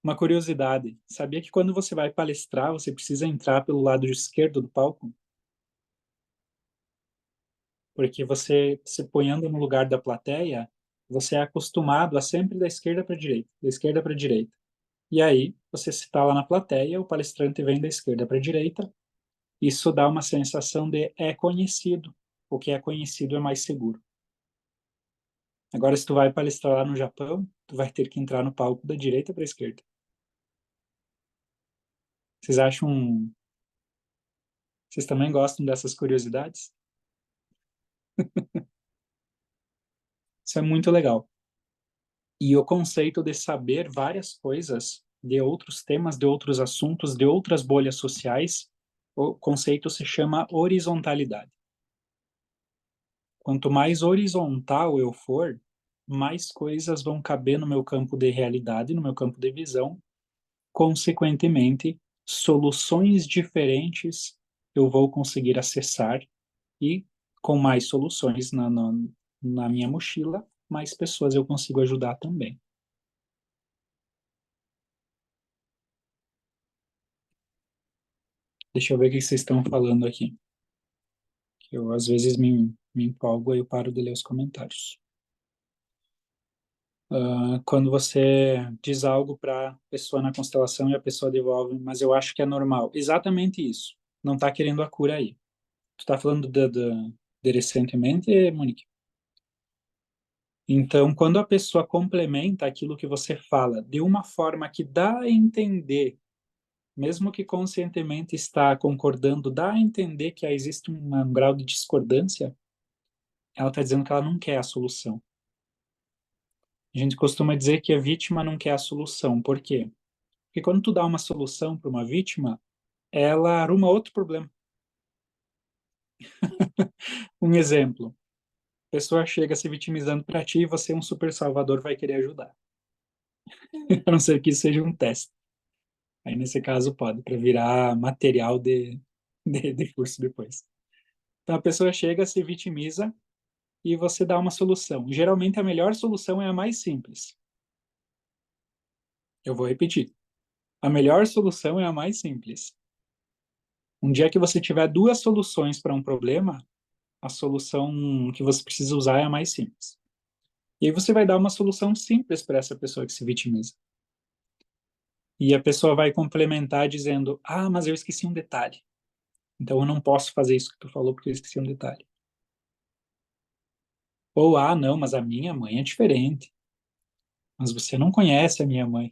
Uma curiosidade, sabia que quando você vai palestrar, você precisa entrar pelo lado esquerdo do palco? Porque você, se ponhando no lugar da plateia, você é acostumado a sempre da esquerda para a direita, da esquerda para a direita. E aí, você está lá na plateia, o palestrante vem da esquerda para a direita, isso dá uma sensação de é conhecido. O que é conhecido é mais seguro. Agora, se tu vai palestrar lá no Japão, tu vai ter que entrar no palco da direita para a esquerda. Vocês acham... Vocês também gostam dessas curiosidades? Isso é muito legal. E o conceito de saber várias coisas de outros temas, de outros assuntos, de outras bolhas sociais, o conceito se chama horizontalidade. Quanto mais horizontal eu for, mais coisas vão caber no meu campo de realidade, no meu campo de visão. Consequentemente, soluções diferentes eu vou conseguir acessar e, com mais soluções na minha mochila, mais pessoas eu consigo ajudar também. Deixa eu ver o que vocês estão falando aqui. Eu, às vezes, me empolgo e eu paro de ler os comentários. Quando você diz algo para a pessoa na constelação e a pessoa devolve, mas eu acho que é normal. Exatamente isso. Não está querendo a cura aí. Tu está falando de recentemente, Monique? Então, quando a pessoa complementa aquilo que você fala de uma forma que dá a entender, mesmo que conscientemente está concordando, dá a entender que existe um grau de discordância, ela está dizendo que ela não quer a solução. A gente costuma dizer que a vítima não quer a solução. Por quê? Porque quando tu dá uma solução para uma vítima, ela arruma outro problema. Um exemplo, a pessoa chega se vitimizando para ti e você, um super salvador, vai querer ajudar. A não ser que isso seja um teste. Aí, nesse caso, pode, para virar material de curso depois. Então, a pessoa chega, se vitimiza e você dá uma solução. Geralmente, a melhor solução é a mais simples. Eu vou repetir. A melhor solução é a mais simples. Um dia que você tiver duas soluções para um problema, a solução que você precisa usar é a mais simples. E aí você vai dar uma solução simples para essa pessoa que se vitimiza. E a pessoa vai complementar dizendo: Ah, mas eu esqueci um detalhe. Então eu não posso fazer isso que tu falou porque eu esqueci um detalhe. Ou, ah, não, mas a minha mãe é diferente. Mas você não conhece a minha mãe.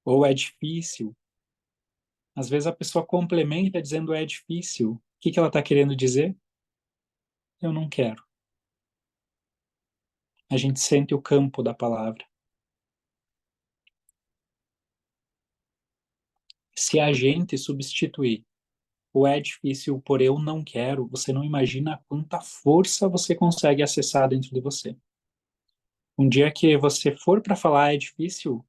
Ou é difícil. Às vezes a pessoa complementa dizendo é difícil. O que que ela está querendo dizer? Eu não quero. A gente sente o campo da palavra. Se a gente substituir o é difícil por eu não quero, você não imagina quanta força você consegue acessar dentro de você. Um dia que você for para falar é difícil,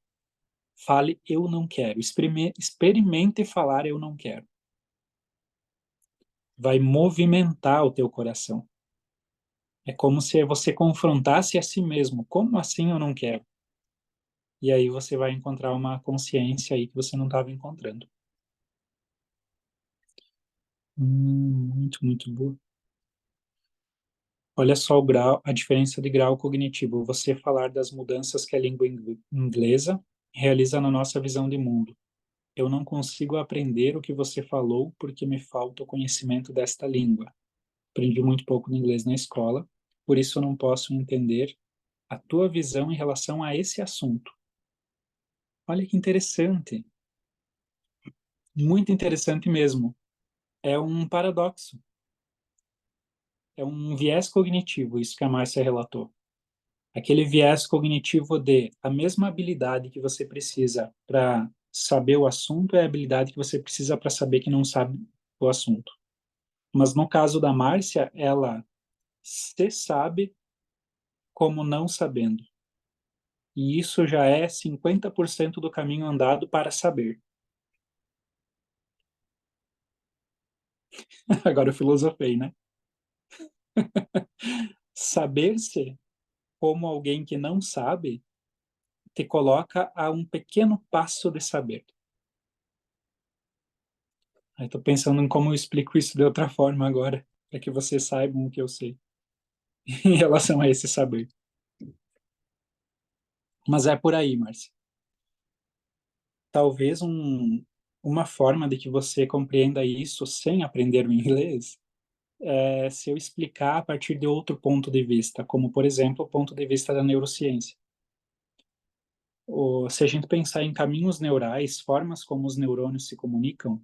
Fale eu não quero. Experimente falar eu não quero. Vai movimentar o teu coração. É como se você confrontasse a si mesmo. Como assim eu não quero? E aí você vai encontrar uma consciência aí que você não estava encontrando. Muito, muito boa. Olha só o grau, a diferença de grau cognitivo. Você falar das mudanças que a língua inglesa realiza na nossa visão de mundo. Eu não consigo aprender o que você falou porque me falta o conhecimento desta língua. Aprendi muito pouco de inglês na escola, por isso não posso entender a tua visão em relação a esse assunto. Olha que interessante, muito interessante mesmo. É um paradoxo, é um viés cognitivo, isso que a Márcia relatou. Aquele viés cognitivo de a mesma habilidade que você precisa para saber o assunto é a habilidade que você precisa para saber que não sabe o assunto. Mas no caso da Márcia, ela se sabe como não sabendo. E isso já é 50% do caminho andado para saber. Agora eu filosofei, né? Saber-se como alguém que não sabe te coloca a um pequeno passo de saber. Aí tô pensando em como eu explico isso de outra forma agora, para que vocês saibam o que eu sei em relação a esse saber. Mas é por aí, Márcia. Talvez uma forma de que você compreenda isso sem aprender o inglês é se eu explicar a partir de outro ponto de vista, como, por exemplo, o ponto de vista da neurociência. Se a gente pensar em caminhos neurais, formas como os neurônios se comunicam,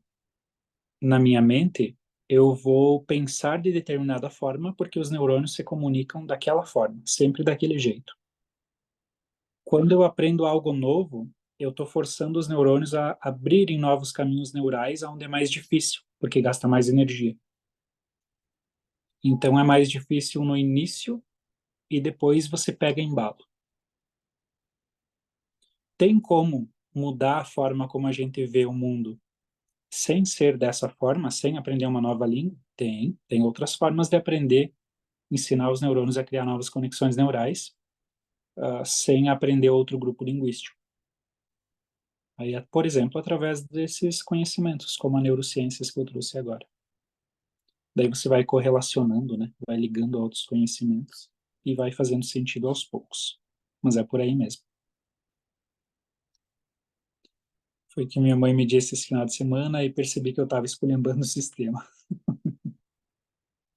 na minha mente, eu vou pensar de determinada forma porque os neurônios se comunicam daquela forma, sempre daquele jeito. Quando eu aprendo algo novo, eu estou forçando os neurônios a abrirem novos caminhos neurais onde é mais difícil, porque gasta mais energia. Então é mais difícil no início e depois você pega embalo. Tem como mudar a forma como a gente vê o mundo sem ser dessa forma, sem aprender uma nova língua? Tem outras formas de aprender, ensinar os neurônios a criar novas conexões neurais, sem aprender outro grupo linguístico. Aí, por exemplo, através desses conhecimentos, como a neurociências que eu trouxe agora. Daí você vai correlacionando, né? Vai ligando a outros conhecimentos e vai fazendo sentido aos poucos. Mas é por aí mesmo. Foi que minha mãe me disse esse final de semana e percebi que eu estava esculhambando o sistema.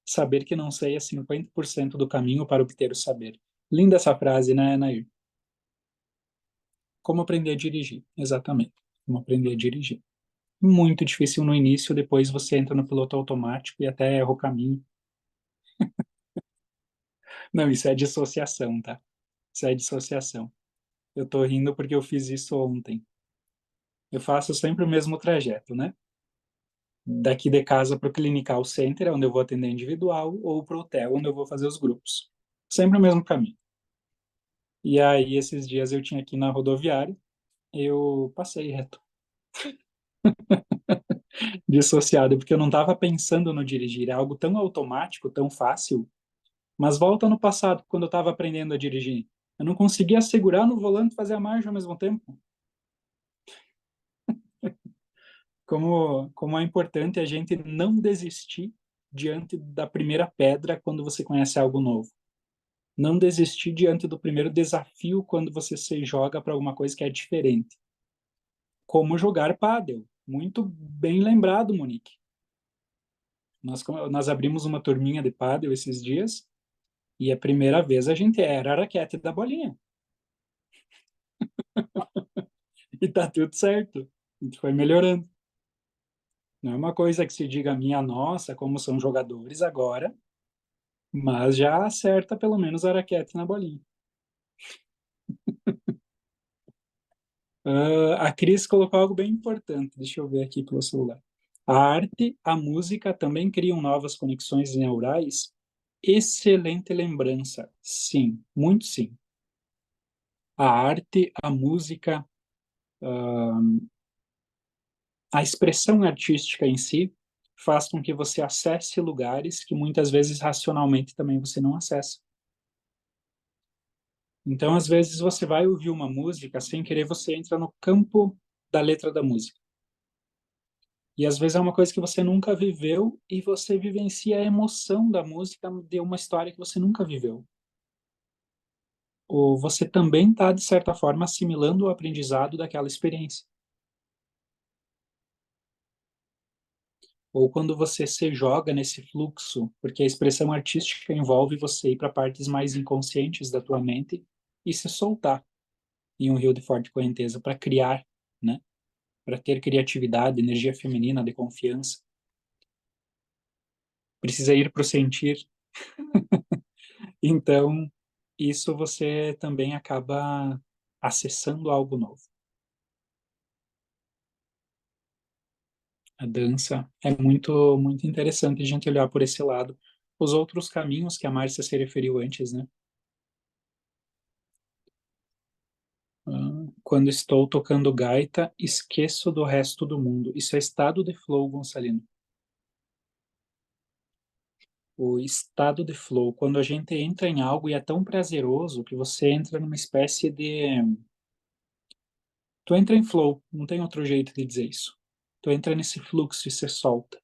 Saber que não sei é 50% do caminho para obter o saber. Linda essa frase, né, Nair? Como aprender a dirigir, exatamente. Como aprender a dirigir. Muito difícil no início, depois você entra no piloto automático e até erra o caminho. Não, isso é dissociação, tá? Isso é dissociação. Eu tô rindo porque eu fiz isso ontem. Eu faço sempre o mesmo trajeto, né? Daqui de casa para o Clinical Center, onde eu vou atender individual, ou para o hotel, onde eu vou fazer os grupos. Sempre o mesmo caminho. E aí, esses dias eu tinha aqui na rodoviária, eu passei reto, dissociado, porque eu não estava pensando no dirigir. É algo tão automático, tão fácil. Mas volta no passado, quando eu estava aprendendo a dirigir. Eu não conseguia segurar no volante e fazer a marcha ao mesmo tempo. Como é importante a gente não desistir diante da primeira pedra quando você conhece algo novo. Não desistir diante do primeiro desafio quando você se joga para alguma coisa que é diferente. Como jogar pádel. Muito bem lembrado, Monique. Nós abrimos uma turminha de pádel esses dias e a primeira vez a gente era a raquete da bolinha. E tá tudo certo. A gente foi melhorando. Não é uma coisa que se diga minha nossa, como são jogadores agora, mas já acerta pelo menos a raquete na bolinha. A Cris colocou algo bem importante, deixa eu ver aqui pelo celular. A arte, a música também criam novas conexões neurais. Excelente lembrança. Sim, muito sim. A arte, a música, A expressão artística em si faz com que você acesse lugares que muitas vezes racionalmente também você não acessa. Então, às vezes você vai ouvir uma música, sem querer você entra no campo da letra da música. E às vezes é uma coisa que você nunca viveu e você vivencia a emoção da música de uma história que você nunca viveu. Ou você também está, de certa forma, assimilando o aprendizado daquela experiência. Ou quando você se joga nesse fluxo, porque a expressão artística envolve você ir para partes mais inconscientes da tua mente e se soltar em um rio de forte correnteza para criar, né? Para ter criatividade, energia feminina, de confiança. Precisa ir para o sentir. Então, isso você também acaba acessando algo novo. A dança é muito interessante a gente olhar por esse lado. Os outros caminhos que a Márcia se referiu antes, né? Quando estou tocando gaita, esqueço do resto do mundo. Isso é estado de flow, Gonçalino. O estado de flow, quando a gente entra em algo e é tão prazeroso que você entra numa espécie de. Tu entra em flow, não tem outro jeito de dizer isso. Tu entra nesse fluxo e você solta.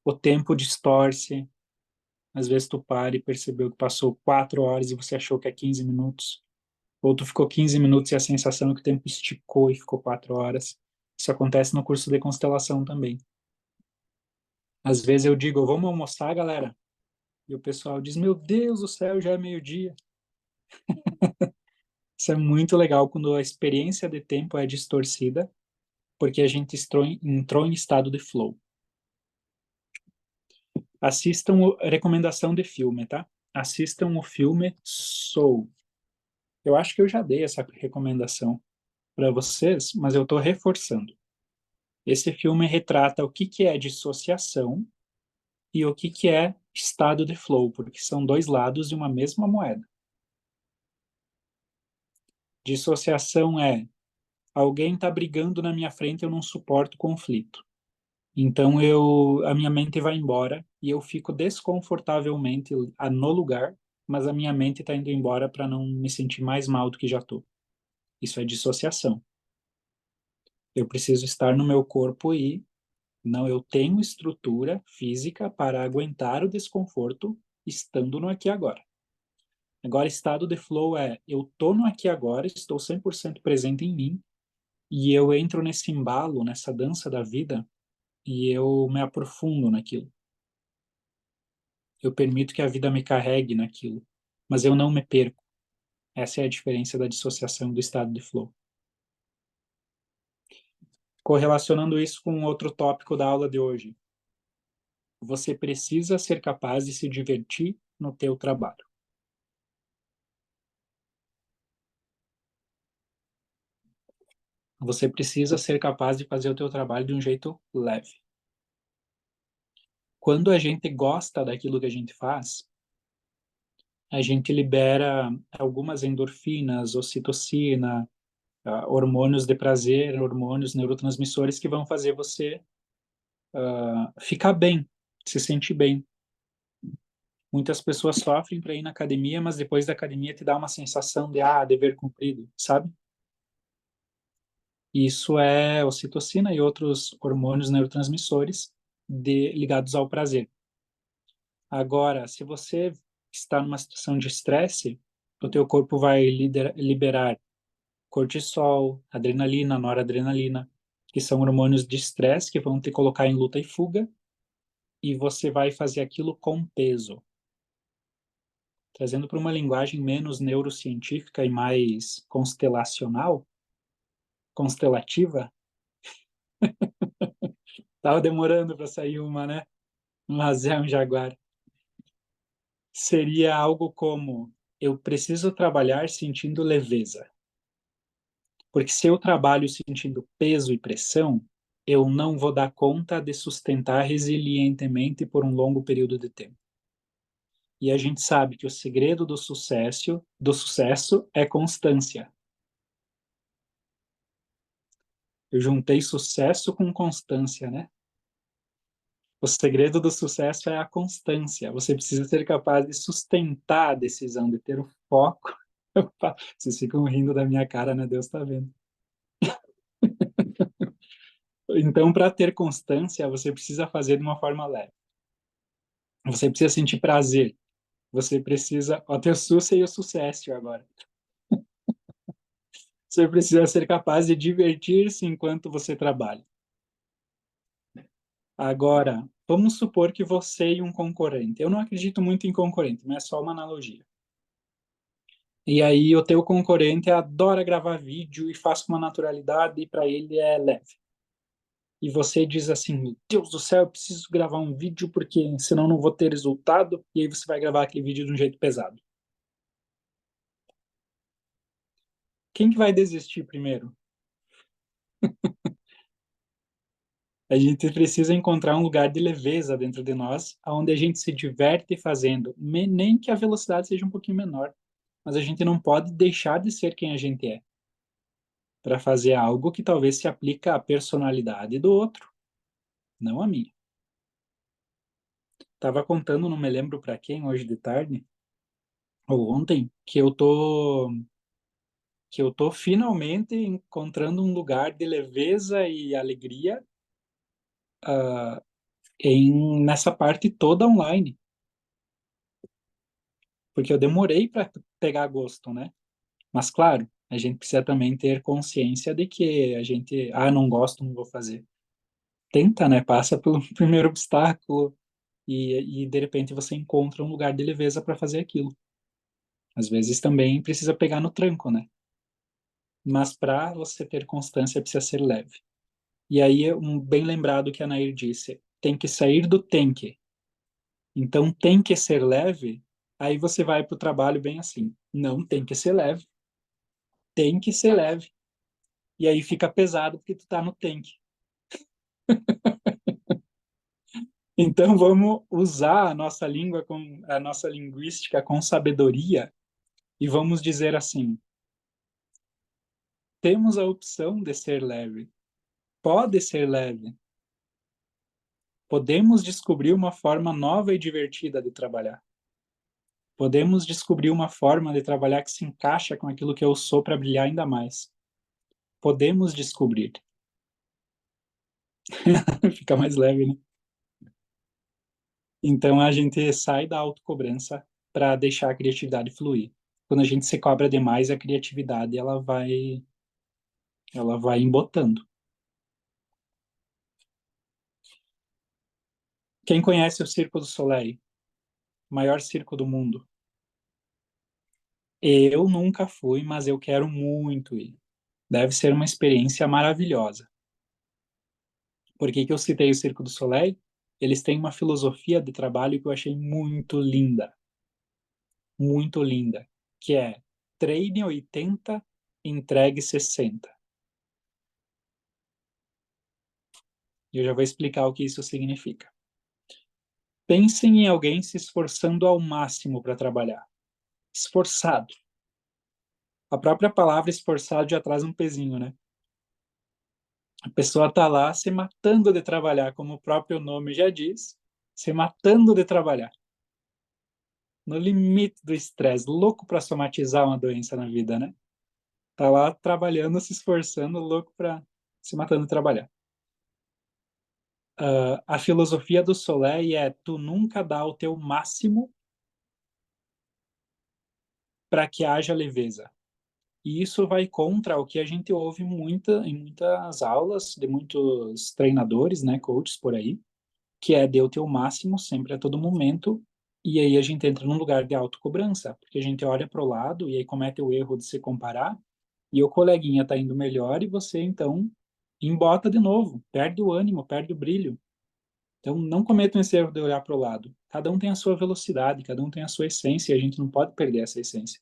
O tempo distorce. Às vezes tu para e percebeu que passou 4 horas e você achou que é 15 minutos. Ou tu ficou 15 minutos e a sensação é que o tempo esticou e ficou 4 horas. Isso acontece no curso de constelação também. Às vezes eu digo, vamos almoçar, galera? E o pessoal diz, meu Deus do céu, já é meio-dia. Isso é muito legal quando a experiência de tempo é distorcida, porque a gente entrou em estado de flow. Assistam, recomendação de filme, tá? Assistam o filme Soul. Eu acho que eu já dei essa recomendação para vocês, mas eu estou reforçando. Esse filme retrata o que que é dissociação e o que que é estado de flow, porque são dois lados de uma mesma moeda. Dissociação é alguém está brigando na minha frente, eu não suporto conflito. Então a minha mente vai embora e eu fico desconfortavelmente no lugar, mas a minha mente está indo embora para não me sentir mais mal do que já estou. Isso é dissociação. Eu preciso estar no meu corpo e não, eu tenho estrutura física para aguentar o desconforto estando no aqui e agora. Agora, estado de flow é eu tô no aqui e agora, estou 100% presente em mim e eu entro nesse embalo, nessa dança da vida e eu me aprofundo naquilo. Eu permito que a vida me carregue naquilo, mas eu não me perco. Essa é a diferença da dissociação do estado de flow. Correlacionando isso com outro tópico da aula de hoje, você precisa ser capaz de se divertir no teu trabalho. Você precisa ser capaz de fazer o teu trabalho de um jeito leve. Quando a gente gosta daquilo que a gente faz, a gente libera algumas endorfinas, ocitocina, hormônios de prazer, hormônios, neurotransmissores que vão fazer você ficar bem, se sentir bem. Muitas pessoas sofrem para ir na academia, mas depois da academia te dá uma sensação de dever cumprido, sabe? Isso é ocitocina e outros hormônios neurotransmissores ligados ao prazer. Agora, se você está numa situação de estresse, o teu corpo vai liberar cortisol, adrenalina, noradrenalina, que são hormônios de estresse que vão te colocar em luta e fuga, e você vai fazer aquilo com peso. Trazendo para uma linguagem menos neurocientífica e mais constelativa, tava demorando para sair uma, né? Mas é um jaguar. Seria algo como: eu preciso trabalhar sentindo leveza. Porque se eu trabalho sentindo peso e pressão, eu não vou dar conta de sustentar resilientemente por um longo período de tempo. E a gente sabe que o segredo do sucesso é constância. Eu juntei sucesso com constância, né? O segredo do sucesso é a constância. Você precisa ser capaz de sustentar a decisão, de ter o foco. Vocês ficam rindo da minha cara, né? Deus está vendo. Então, para ter constância, você precisa fazer de uma forma leve. Você precisa sentir prazer. Você precisa. Ó, teu sucesso e o sucesso agora. Você precisa ser capaz de divertir-se enquanto você trabalha. Agora, vamos supor que você e um concorrente. Eu não acredito muito em concorrente, mas é só uma analogia. E aí o teu concorrente adora gravar vídeo e faz com uma naturalidade e para ele é leve. E você diz assim, meu Deus do céu, eu preciso gravar um vídeo porque senão não vou ter resultado. E aí você vai gravar aquele vídeo de um jeito pesado. Quem que vai desistir primeiro? A gente precisa encontrar um lugar de leveza dentro de nós, onde a gente se diverte fazendo, nem que a velocidade seja um pouquinho menor, mas a gente não pode deixar de ser quem a gente é, para fazer algo que talvez se aplica à personalidade do outro, não a minha. Tava contando, não me lembro para quem, hoje de tarde, ou ontem, que eu tô finalmente encontrando um lugar de leveza e alegria nessa parte toda online, porque eu demorei para pegar gosto, né? Mas claro, a gente precisa também ter consciência de que a gente, não gosto, não vou fazer. Tenta, né? Passa pelo primeiro obstáculo e de repente você encontra um lugar de leveza para fazer aquilo. Às vezes também precisa pegar no tranco, né? Mas para você ter constância precisa ser leve. E aí, bem lembrado que a Nair disse, tem que sair do tem que. Então, tem que ser leve, aí você vai para o trabalho bem assim. Não tem que ser leve, tem que ser leve. E aí fica pesado porque tu tá no tem que. Então, vamos usar a nossa língua, a nossa linguística com sabedoria e vamos dizer assim, temos a opção de ser leve. Pode ser leve. Podemos descobrir uma forma nova e divertida de trabalhar. Podemos descobrir uma forma de trabalhar que se encaixa com aquilo que eu sou para brilhar ainda mais. Podemos descobrir. Fica mais leve, né? Então a gente sai da autocobrança para deixar a criatividade fluir. Quando a gente se cobra demais, a criatividade ela vai embotando. Quem conhece o Circo do Soleil, maior circo do mundo? Eu nunca fui, mas eu quero muito ir. Deve ser uma experiência maravilhosa. Por que que eu citei o Circo do Soleil? Eles têm uma filosofia de trabalho que eu achei muito linda, que é treine 80, entregue 60. E eu já vou explicar o que isso significa. Pensem em alguém se esforçando ao máximo para trabalhar. Esforçado. A própria palavra esforçado já traz um pezinho, né? A pessoa está lá se matando de trabalhar, como o próprio nome já diz, se matando de trabalhar. No limite do estresse, louco para somatizar uma doença na vida, né? Tá lá trabalhando, se esforçando, louco para se matando de trabalhar. A filosofia do Soleil é tu nunca dá o teu máximo para que haja leveza. E isso vai contra o que a gente ouve em muitas aulas de muitos treinadores, né, coaches por aí, que é dê o teu máximo sempre a todo momento. E aí a gente entra num lugar de autocobrança, porque a gente olha para o lado e aí comete o erro de se comparar, e o coleguinha tá indo melhor e você então embota de novo, perde o ânimo, perde o brilho. Então não cometam esse erro de olhar para o lado. Cada um tem a sua velocidade, cada um tem a sua essência, e a gente não pode perder essa essência.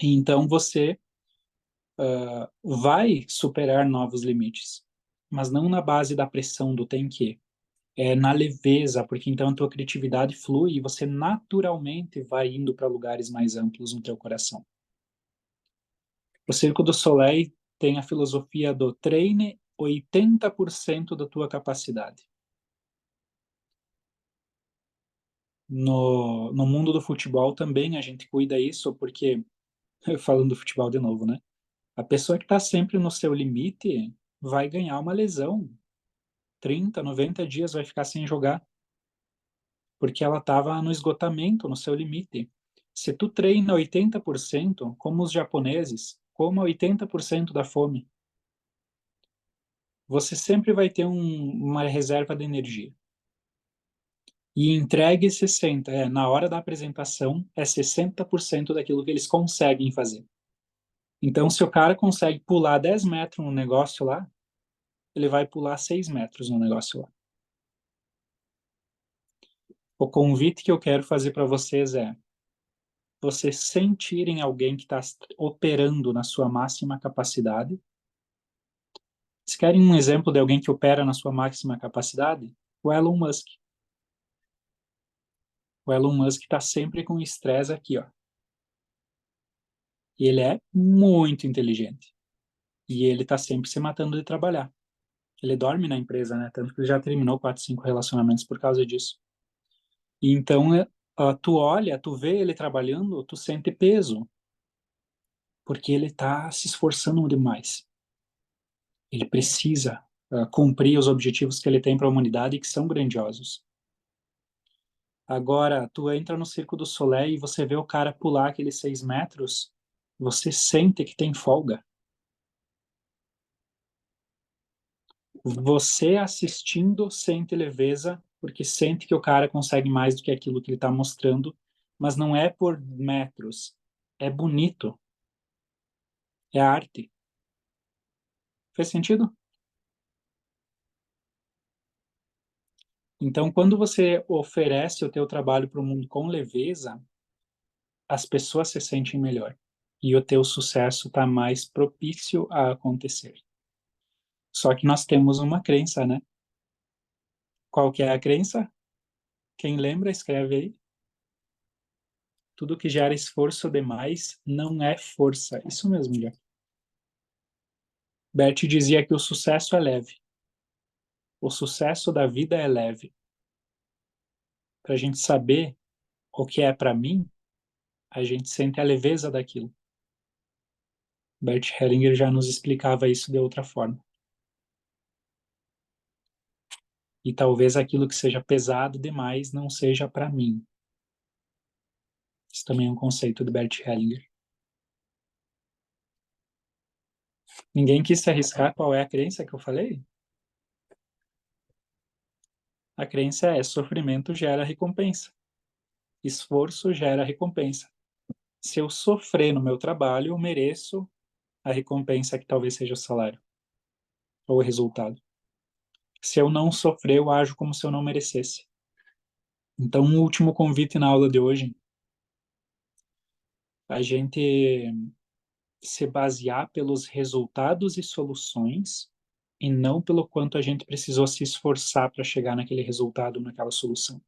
E então você vai superar novos limites, mas não na base da pressão do tem que, é na leveza, porque então a tua criatividade flui e você naturalmente vai indo para lugares mais amplos no teu coração. O Circo do Soleil tem a filosofia do treine 80% da tua capacidade. No mundo do futebol também a gente cuida isso, porque, falando do futebol de novo, né? A pessoa que está sempre no seu limite vai ganhar uma lesão. 30, 90 dias vai ficar sem jogar, porque ela estava no esgotamento, no seu limite. Se tu treina 80%, como os japoneses, coma 80% da fome, você sempre vai ter uma reserva de energia. E entregue 60%, na hora da apresentação, é 60% daquilo que eles conseguem fazer. Então, se o cara consegue pular 10 metros no negócio lá, ele vai pular 6 metros no negócio lá. O convite que eu quero fazer para vocês é vocês sentirem alguém que está operando na sua máxima capacidade. Se querem um exemplo de alguém que opera na sua máxima capacidade, o Elon Musk. O Elon Musk está sempre com estresse aqui, ó. E ele é muito inteligente. E ele está sempre se matando de trabalhar. Ele dorme na empresa, né? Tanto que ele já terminou 4, 5 relacionamentos por causa disso. E então, tu olha, tu vê ele trabalhando, tu sente peso. Porque ele está se esforçando demais. Ele precisa cumprir os objetivos que ele tem para a humanidade, que são grandiosos. Agora, tu entra no Circo do Soleil e você vê o cara pular aqueles 6 metros, você sente que tem folga. Você assistindo sente leveza, porque sente que o cara consegue mais do que aquilo que ele está mostrando, mas não é por metros, é bonito, é arte. Fez sentido? Então, quando você oferece o teu trabalho para o mundo com leveza, as pessoas se sentem melhor e o teu sucesso está mais propício a acontecer. Só que nós temos uma crença, né? Qual que é a crença? Quem lembra, escreve aí. Tudo que gera esforço demais não é força. Isso mesmo, já. Bert dizia que o sucesso é leve. O sucesso da vida é leve. Para a gente saber o que é para mim, a gente sente a leveza daquilo. Bert Hellinger já nos explicava isso de outra forma. E talvez aquilo que seja pesado demais não seja para mim. Isso também é um conceito do Bert Hellinger. Ninguém quis se arriscar. Qual é a crença que eu falei? A crença é: sofrimento gera recompensa. Esforço gera recompensa. Se eu sofrer no meu trabalho, eu mereço a recompensa que talvez seja o salário ou o resultado. Se eu não sofrer, eu ajo como se eu não merecesse. Então, um último convite na aula de hoje, a gente se basear pelos resultados e soluções e não pelo quanto a gente precisou se esforçar para chegar naquele resultado, naquela solução.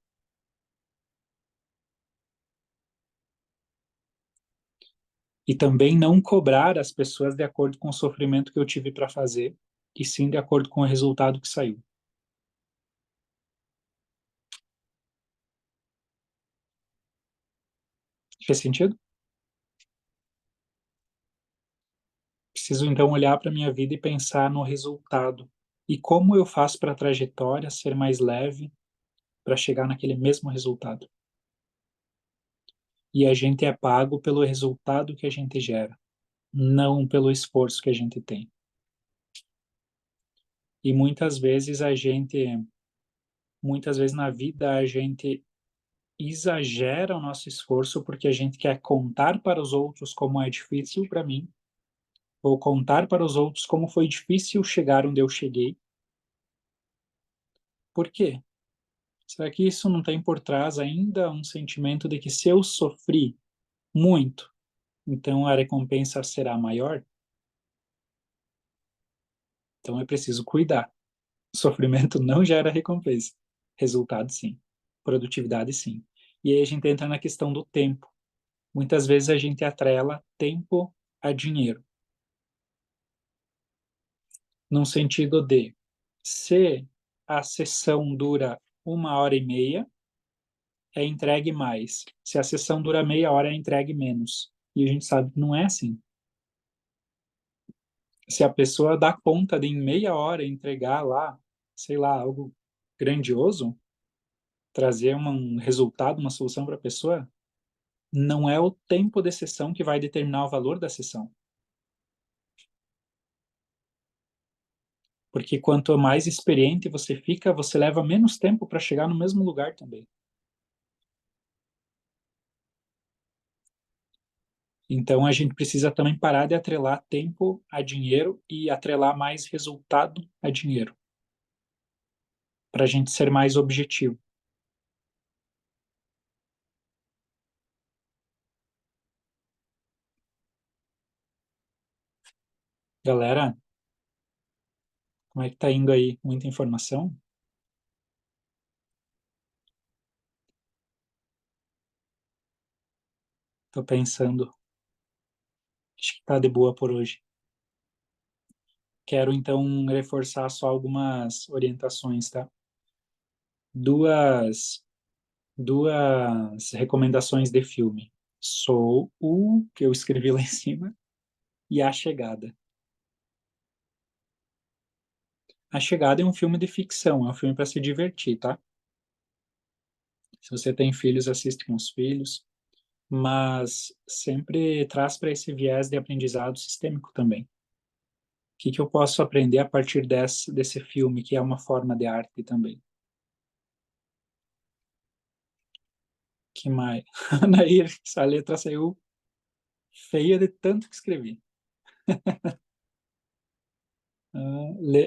E também não cobrar as pessoas de acordo com o sofrimento que eu tive para fazer, e sim de acordo com o resultado que saiu. Fez sentido? Preciso então olhar para minha vida e pensar no resultado. E como eu faço para a trajetória ser mais leve para chegar naquele mesmo resultado. E a gente é pago pelo resultado que a gente gera, não pelo esforço que a gente tem. E muitas vezes na vida a gente exagera o nosso esforço porque a gente quer contar para os outros como é difícil para mim, ou contar para os outros como foi difícil chegar onde eu cheguei. Por quê? Será que isso não tem por trás ainda um sentimento de que se eu sofri muito, então a recompensa será maior? Então é preciso cuidar. Sofrimento não gera recompensa. Resultado, sim. Produtividade, sim. E aí a gente entra na questão do tempo. Muitas vezes a gente atrela tempo a dinheiro. num sentido de se a sessão dura 1 hora e meia, é entregue mais. Se a sessão dura meia hora, é entregue menos. E a gente sabe que não é assim. Se a pessoa dá conta de em meia hora entregar lá, sei lá, algo grandioso, trazer um resultado, uma solução para a pessoa, não é o tempo de sessão que vai determinar o valor da sessão. Porque quanto mais experiente você fica, você leva menos tempo para chegar no mesmo lugar também. Então a gente precisa também parar de atrelar tempo a dinheiro e atrelar mais resultado a dinheiro, para a gente ser mais objetivo. Galera, como é que tá indo aí? Muita informação? Tô pensando, acho que tá de boa por hoje. Quero então reforçar só algumas orientações, tá? Duas, duas recomendações de filme. Sou o que eu escrevi lá em cima e A Chegada. A Chegada é um filme de ficção, é um filme para se divertir, tá? Se você tem filhos, assiste com os filhos, mas sempre traz para esse viés de aprendizado sistêmico também. O que eu posso aprender a partir desse filme, que é uma forma de arte também? Que mais? Daí essa letra saiu feia de tanto que escrevi.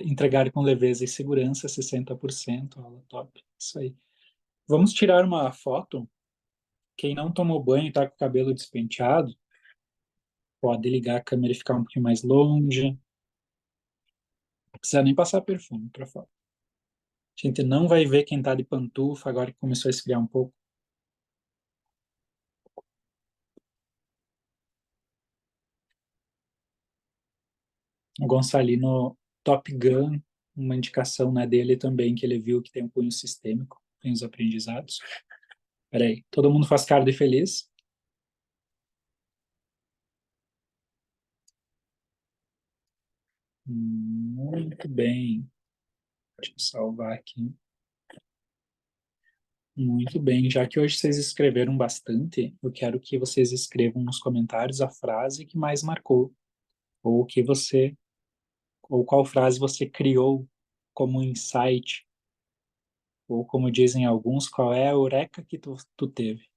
Entregar com leveza e segurança, 60%, aula top. Isso aí. Vamos tirar uma foto. Quem não tomou banho e está com o cabelo despenteado, pode ligar a câmera e ficar um pouquinho mais longe. Não precisa nem passar perfume para foto. A gente não vai ver quem está de pantufa agora que começou a esfriar um pouco. O Gonçalino Top Gun, uma indicação, né, dele também, que ele viu que tem um cunho sistêmico, tem os aprendizados. Peraí, todo mundo faz cara de feliz? Muito bem. Deixa eu salvar aqui. Muito bem. Já que hoje vocês escreveram bastante, eu quero que vocês escrevam nos comentários a frase que mais marcou, ou que você, ou qual frase você criou como insight, ou como dizem alguns, qual é a eureka que tu teve.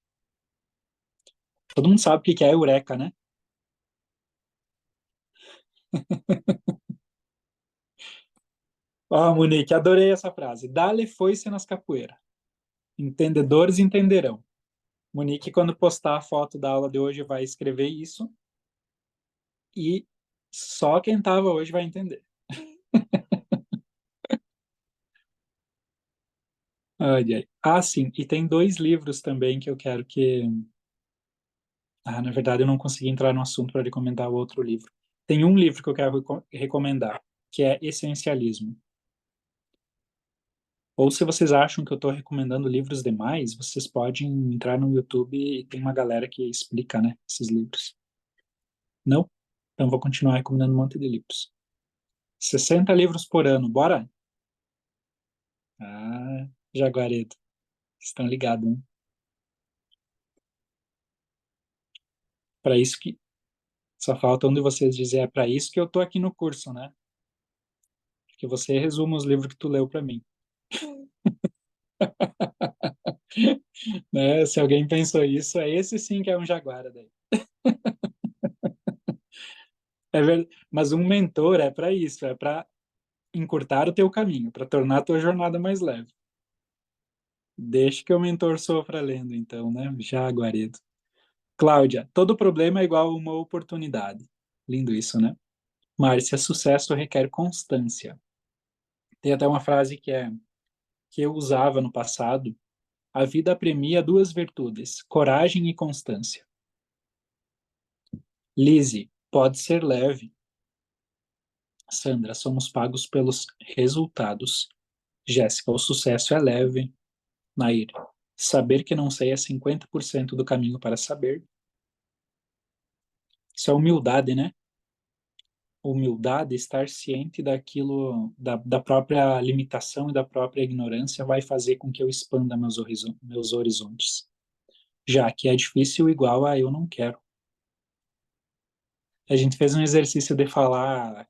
Todo mundo sabe o que é eureka, né? Ah, Monique, adorei essa frase. Dale foi-se nas capoeira. Entendedores entenderão. Monique, quando postar a foto da aula de hoje, vai escrever isso e só quem estava hoje vai entender. Ai, ai. Ah, sim, e tem dois livros também que eu quero que. Ah, na verdade, eu não consegui entrar no assunto para recomendar o outro livro. Tem um livro que eu quero recomendar, que é Essencialismo. Ou se vocês acham que eu estou recomendando livros demais, vocês podem entrar no YouTube e tem uma galera que explica, né, esses livros. Não? Então vou continuar recomendando um monte de livros. 60 livros por ano, bora? Ah, Jaguaredo, estão ligados, né? Para isso que só falta um de vocês dizer, é para isso que eu tô aqui no curso, né? Que você resuma os livros que tu leu para mim, né? Se alguém pensou isso, é esse sim que é um jaguara daí. É verdade. Mas um mentor é para isso, é para encurtar o teu caminho, para tornar a tua jornada mais leve. Deixa que o mentor sofra lendo, então, né? Jaguaredo. Cláudia, todo problema é igual a uma oportunidade. Lindo isso, né? Márcia, sucesso requer constância. Tem até uma frase que eu usava no passado. A vida premia duas virtudes, coragem e constância. Lise, pode ser leve. Sandra, somos pagos pelos resultados. Jéssica, o sucesso é leve. Nair, saber que não sei é 50% do caminho para saber. Isso é humildade, né? Humildade, estar ciente daquilo, da própria limitação e da própria ignorância vai fazer com que eu expanda meus horizontes. Já que é difícil igual a eu não quero. A gente fez um exercício de falar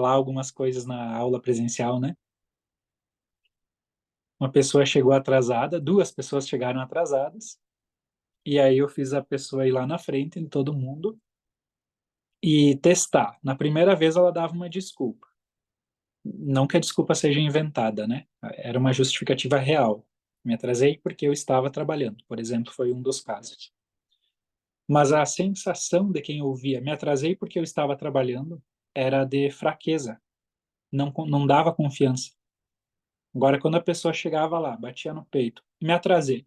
algumas coisas na aula presencial, né? Uma pessoa chegou atrasada, duas pessoas chegaram atrasadas, e aí eu fiz a pessoa ir lá na frente em todo mundo e testar. Na primeira vez ela dava uma desculpa. Não que a desculpa seja inventada, né? Era uma justificativa real. Me atrasei porque eu estava trabalhando, por exemplo, foi um dos casos. Mas a sensação de quem ouvia, me atrasei porque eu estava trabalhando, era de fraqueza, não dava confiança. Agora, quando a pessoa chegava lá, batia no peito, me atrasei,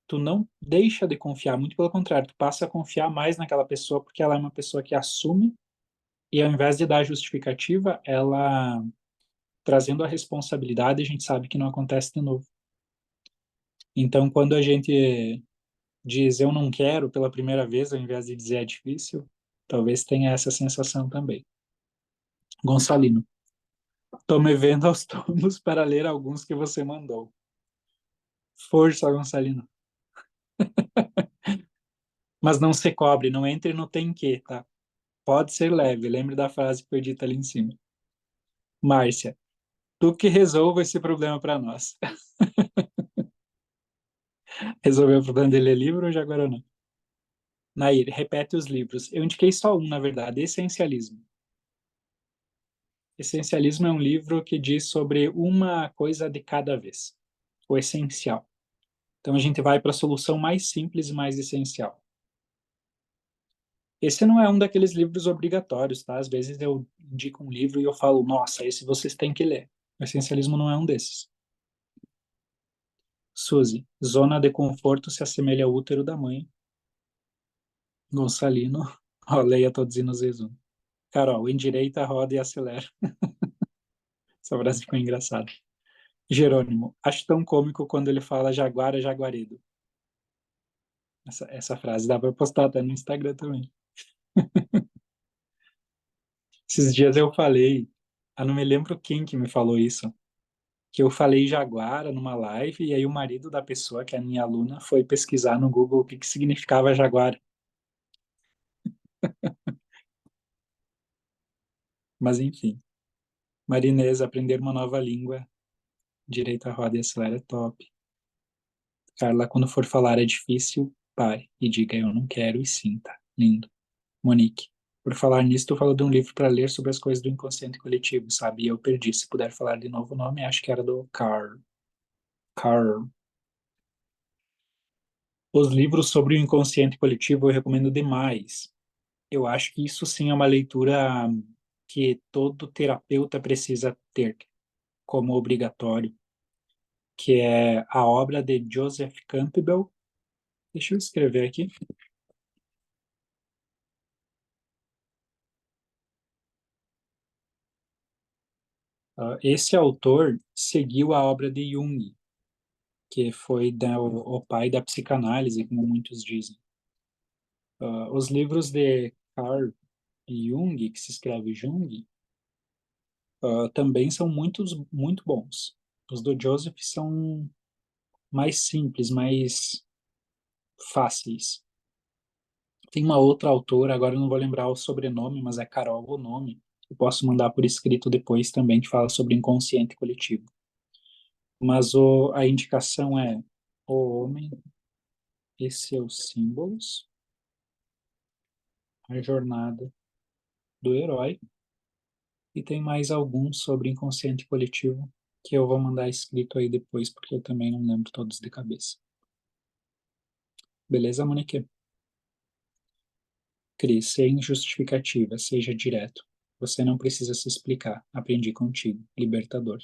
tu não deixa de confiar, muito pelo contrário, tu passa a confiar mais naquela pessoa porque ela é uma pessoa que assume e ao invés de dar justificativa, ela trazendo a responsabilidade, a gente sabe que não acontece de novo. Então, quando a gente diz eu não quero pela primeira vez, ao invés de dizer é difícil, talvez tenha essa sensação também. Gonçalino, tô me vendo aos tomos para ler alguns que você mandou. Força, Gonçalino. Mas não se cobre, não entre no tem que, tá? Pode ser leve, lembre da frase que foi dita ali em cima. Márcia, tu que resolva esse problema para nós. Resolveu o problema de ler livro ou já agora não? Nair, repete os livros. Eu indiquei só um, na verdade, Essencialismo. Essencialismo é um livro que diz sobre uma coisa de cada vez, o essencial. Então a gente vai para a solução mais simples e mais essencial. Esse não é um daqueles livros obrigatórios, tá? Às vezes eu indico um livro e eu falo, nossa, esse vocês têm que ler. O essencialismo não é um desses. Suzy, zona de conforto se assemelha ao útero da mãe. Gonçalino, ó, leia todos os resumo. Carol, endireita, roda e acelera. Essa frase ficou engraçada. Jerônimo, acho tão cômico quando ele fala Jaguara, Jaguaredo. Essa frase dá para postar até no Instagram também. Esses dias eu falei, eu não me lembro quem que me falou isso, que eu falei Jaguara numa live e aí o marido da pessoa, que é a minha aluna, foi pesquisar no Google o que que significava Jaguara. Mas enfim, Marinês, aprender uma nova língua, direita roda e acelera é top. Carla, quando for falar é difícil, pare e diga eu não quero e sinta. Lindo. Monique, por falar nisso, tu falou de um livro para ler sobre as coisas do inconsciente coletivo, sabe? E eu perdi. Se puder falar de novo o nome, acho que era do Carl. Carl. Os livros sobre o inconsciente coletivo eu recomendo demais. Eu acho que isso sim é uma leitura que todo terapeuta precisa ter como obrigatório, que é a obra de Joseph Campbell. Deixa eu escrever aqui. Esse autor seguiu a obra de Jung, que foi o pai da psicanálise, como muitos dizem. Os livros de Carl Jung, que se escreve Jung, também são muito bons. Os do Joseph são mais simples, mais fáceis. Tem uma outra autora, agora eu não vou lembrar o sobrenome, mas é Carol o nome. Eu posso mandar por escrito depois também, que fala sobre inconsciente coletivo. Mas a indicação é O Homem e Seus Símbolos, A Jornada do Herói, e tem mais alguns sobre inconsciente coletivo que eu vou mandar escrito aí depois, porque eu também não lembro todos de cabeça. Beleza, Monique? Cris, sem justificativa, seja direto. Você não precisa se explicar. Aprendi contigo. Libertador.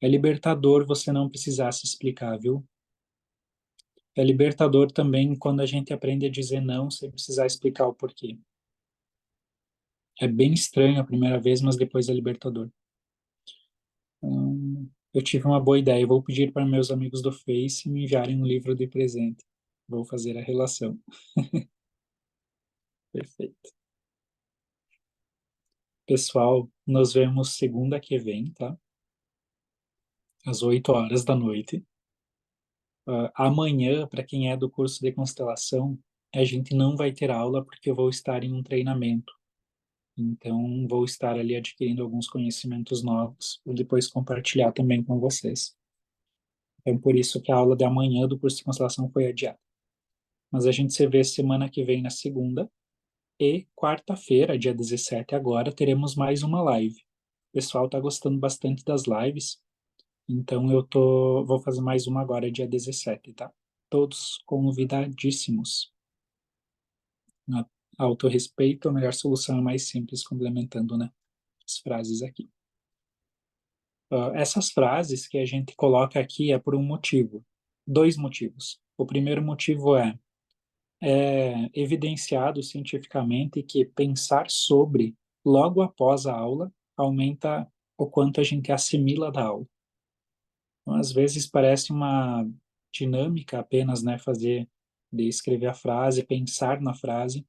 É libertador você não precisar se explicar, viu? É libertador também quando a gente aprende a dizer não sem precisar explicar o porquê. É bem estranho a primeira vez, mas depois é libertador. Eu tive uma boa ideia. Eu vou pedir para meus amigos do Face me enviarem um livro de presente. Vou fazer a relação. Perfeito. Pessoal, nos vemos segunda que vem, tá? Às 8 horas da noite. Amanhã, para quem é do curso de constelação, a gente não vai ter aula porque eu vou estar em um treinamento. Então, vou estar ali adquirindo alguns conhecimentos novos e depois compartilhar também com vocês. Então, por isso que a aula de amanhã do curso de constelação foi adiada. Mas a gente se vê semana que vem na segunda e quarta-feira, dia 17 agora, teremos mais uma live. O pessoal está gostando bastante das lives, então vou fazer mais uma agora, dia 17, tá? Todos convidadíssimos. A autorrespeito, a melhor solução é mais simples, complementando, né, as frases aqui. Essas frases que a gente coloca aqui é por um motivo. Dois motivos. O primeiro motivo é evidenciado cientificamente que pensar sobre logo após a aula aumenta o quanto a gente assimila da aula. Então, às vezes parece uma dinâmica apenas, né, de escrever a frase, pensar na frase,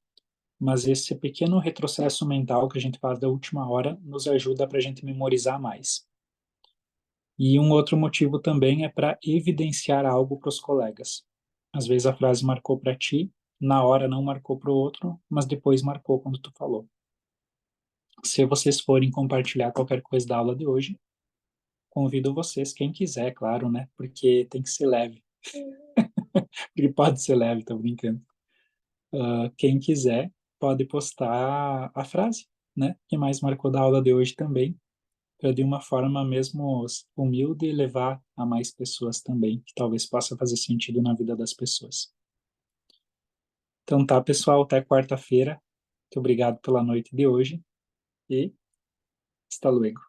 mas esse pequeno retrocesso mental que a gente faz da última hora nos ajuda para a gente memorizar mais. E um outro motivo também é para evidenciar algo para os colegas. Às vezes a frase marcou para ti, na hora não marcou para o outro, mas depois marcou quando tu falou. Se vocês forem compartilhar qualquer coisa da aula de hoje, convido vocês, quem quiser, claro, né? Porque tem que ser leve. Ele pode ser leve, tô brincando. Quem quiser pode postar a frase, né? Que mais marcou da aula de hoje também, para de uma forma mesmo humilde levar a mais pessoas também, que talvez possa fazer sentido na vida das pessoas. Então tá, pessoal, até quarta-feira. Muito obrigado pela noite de hoje e hasta luego.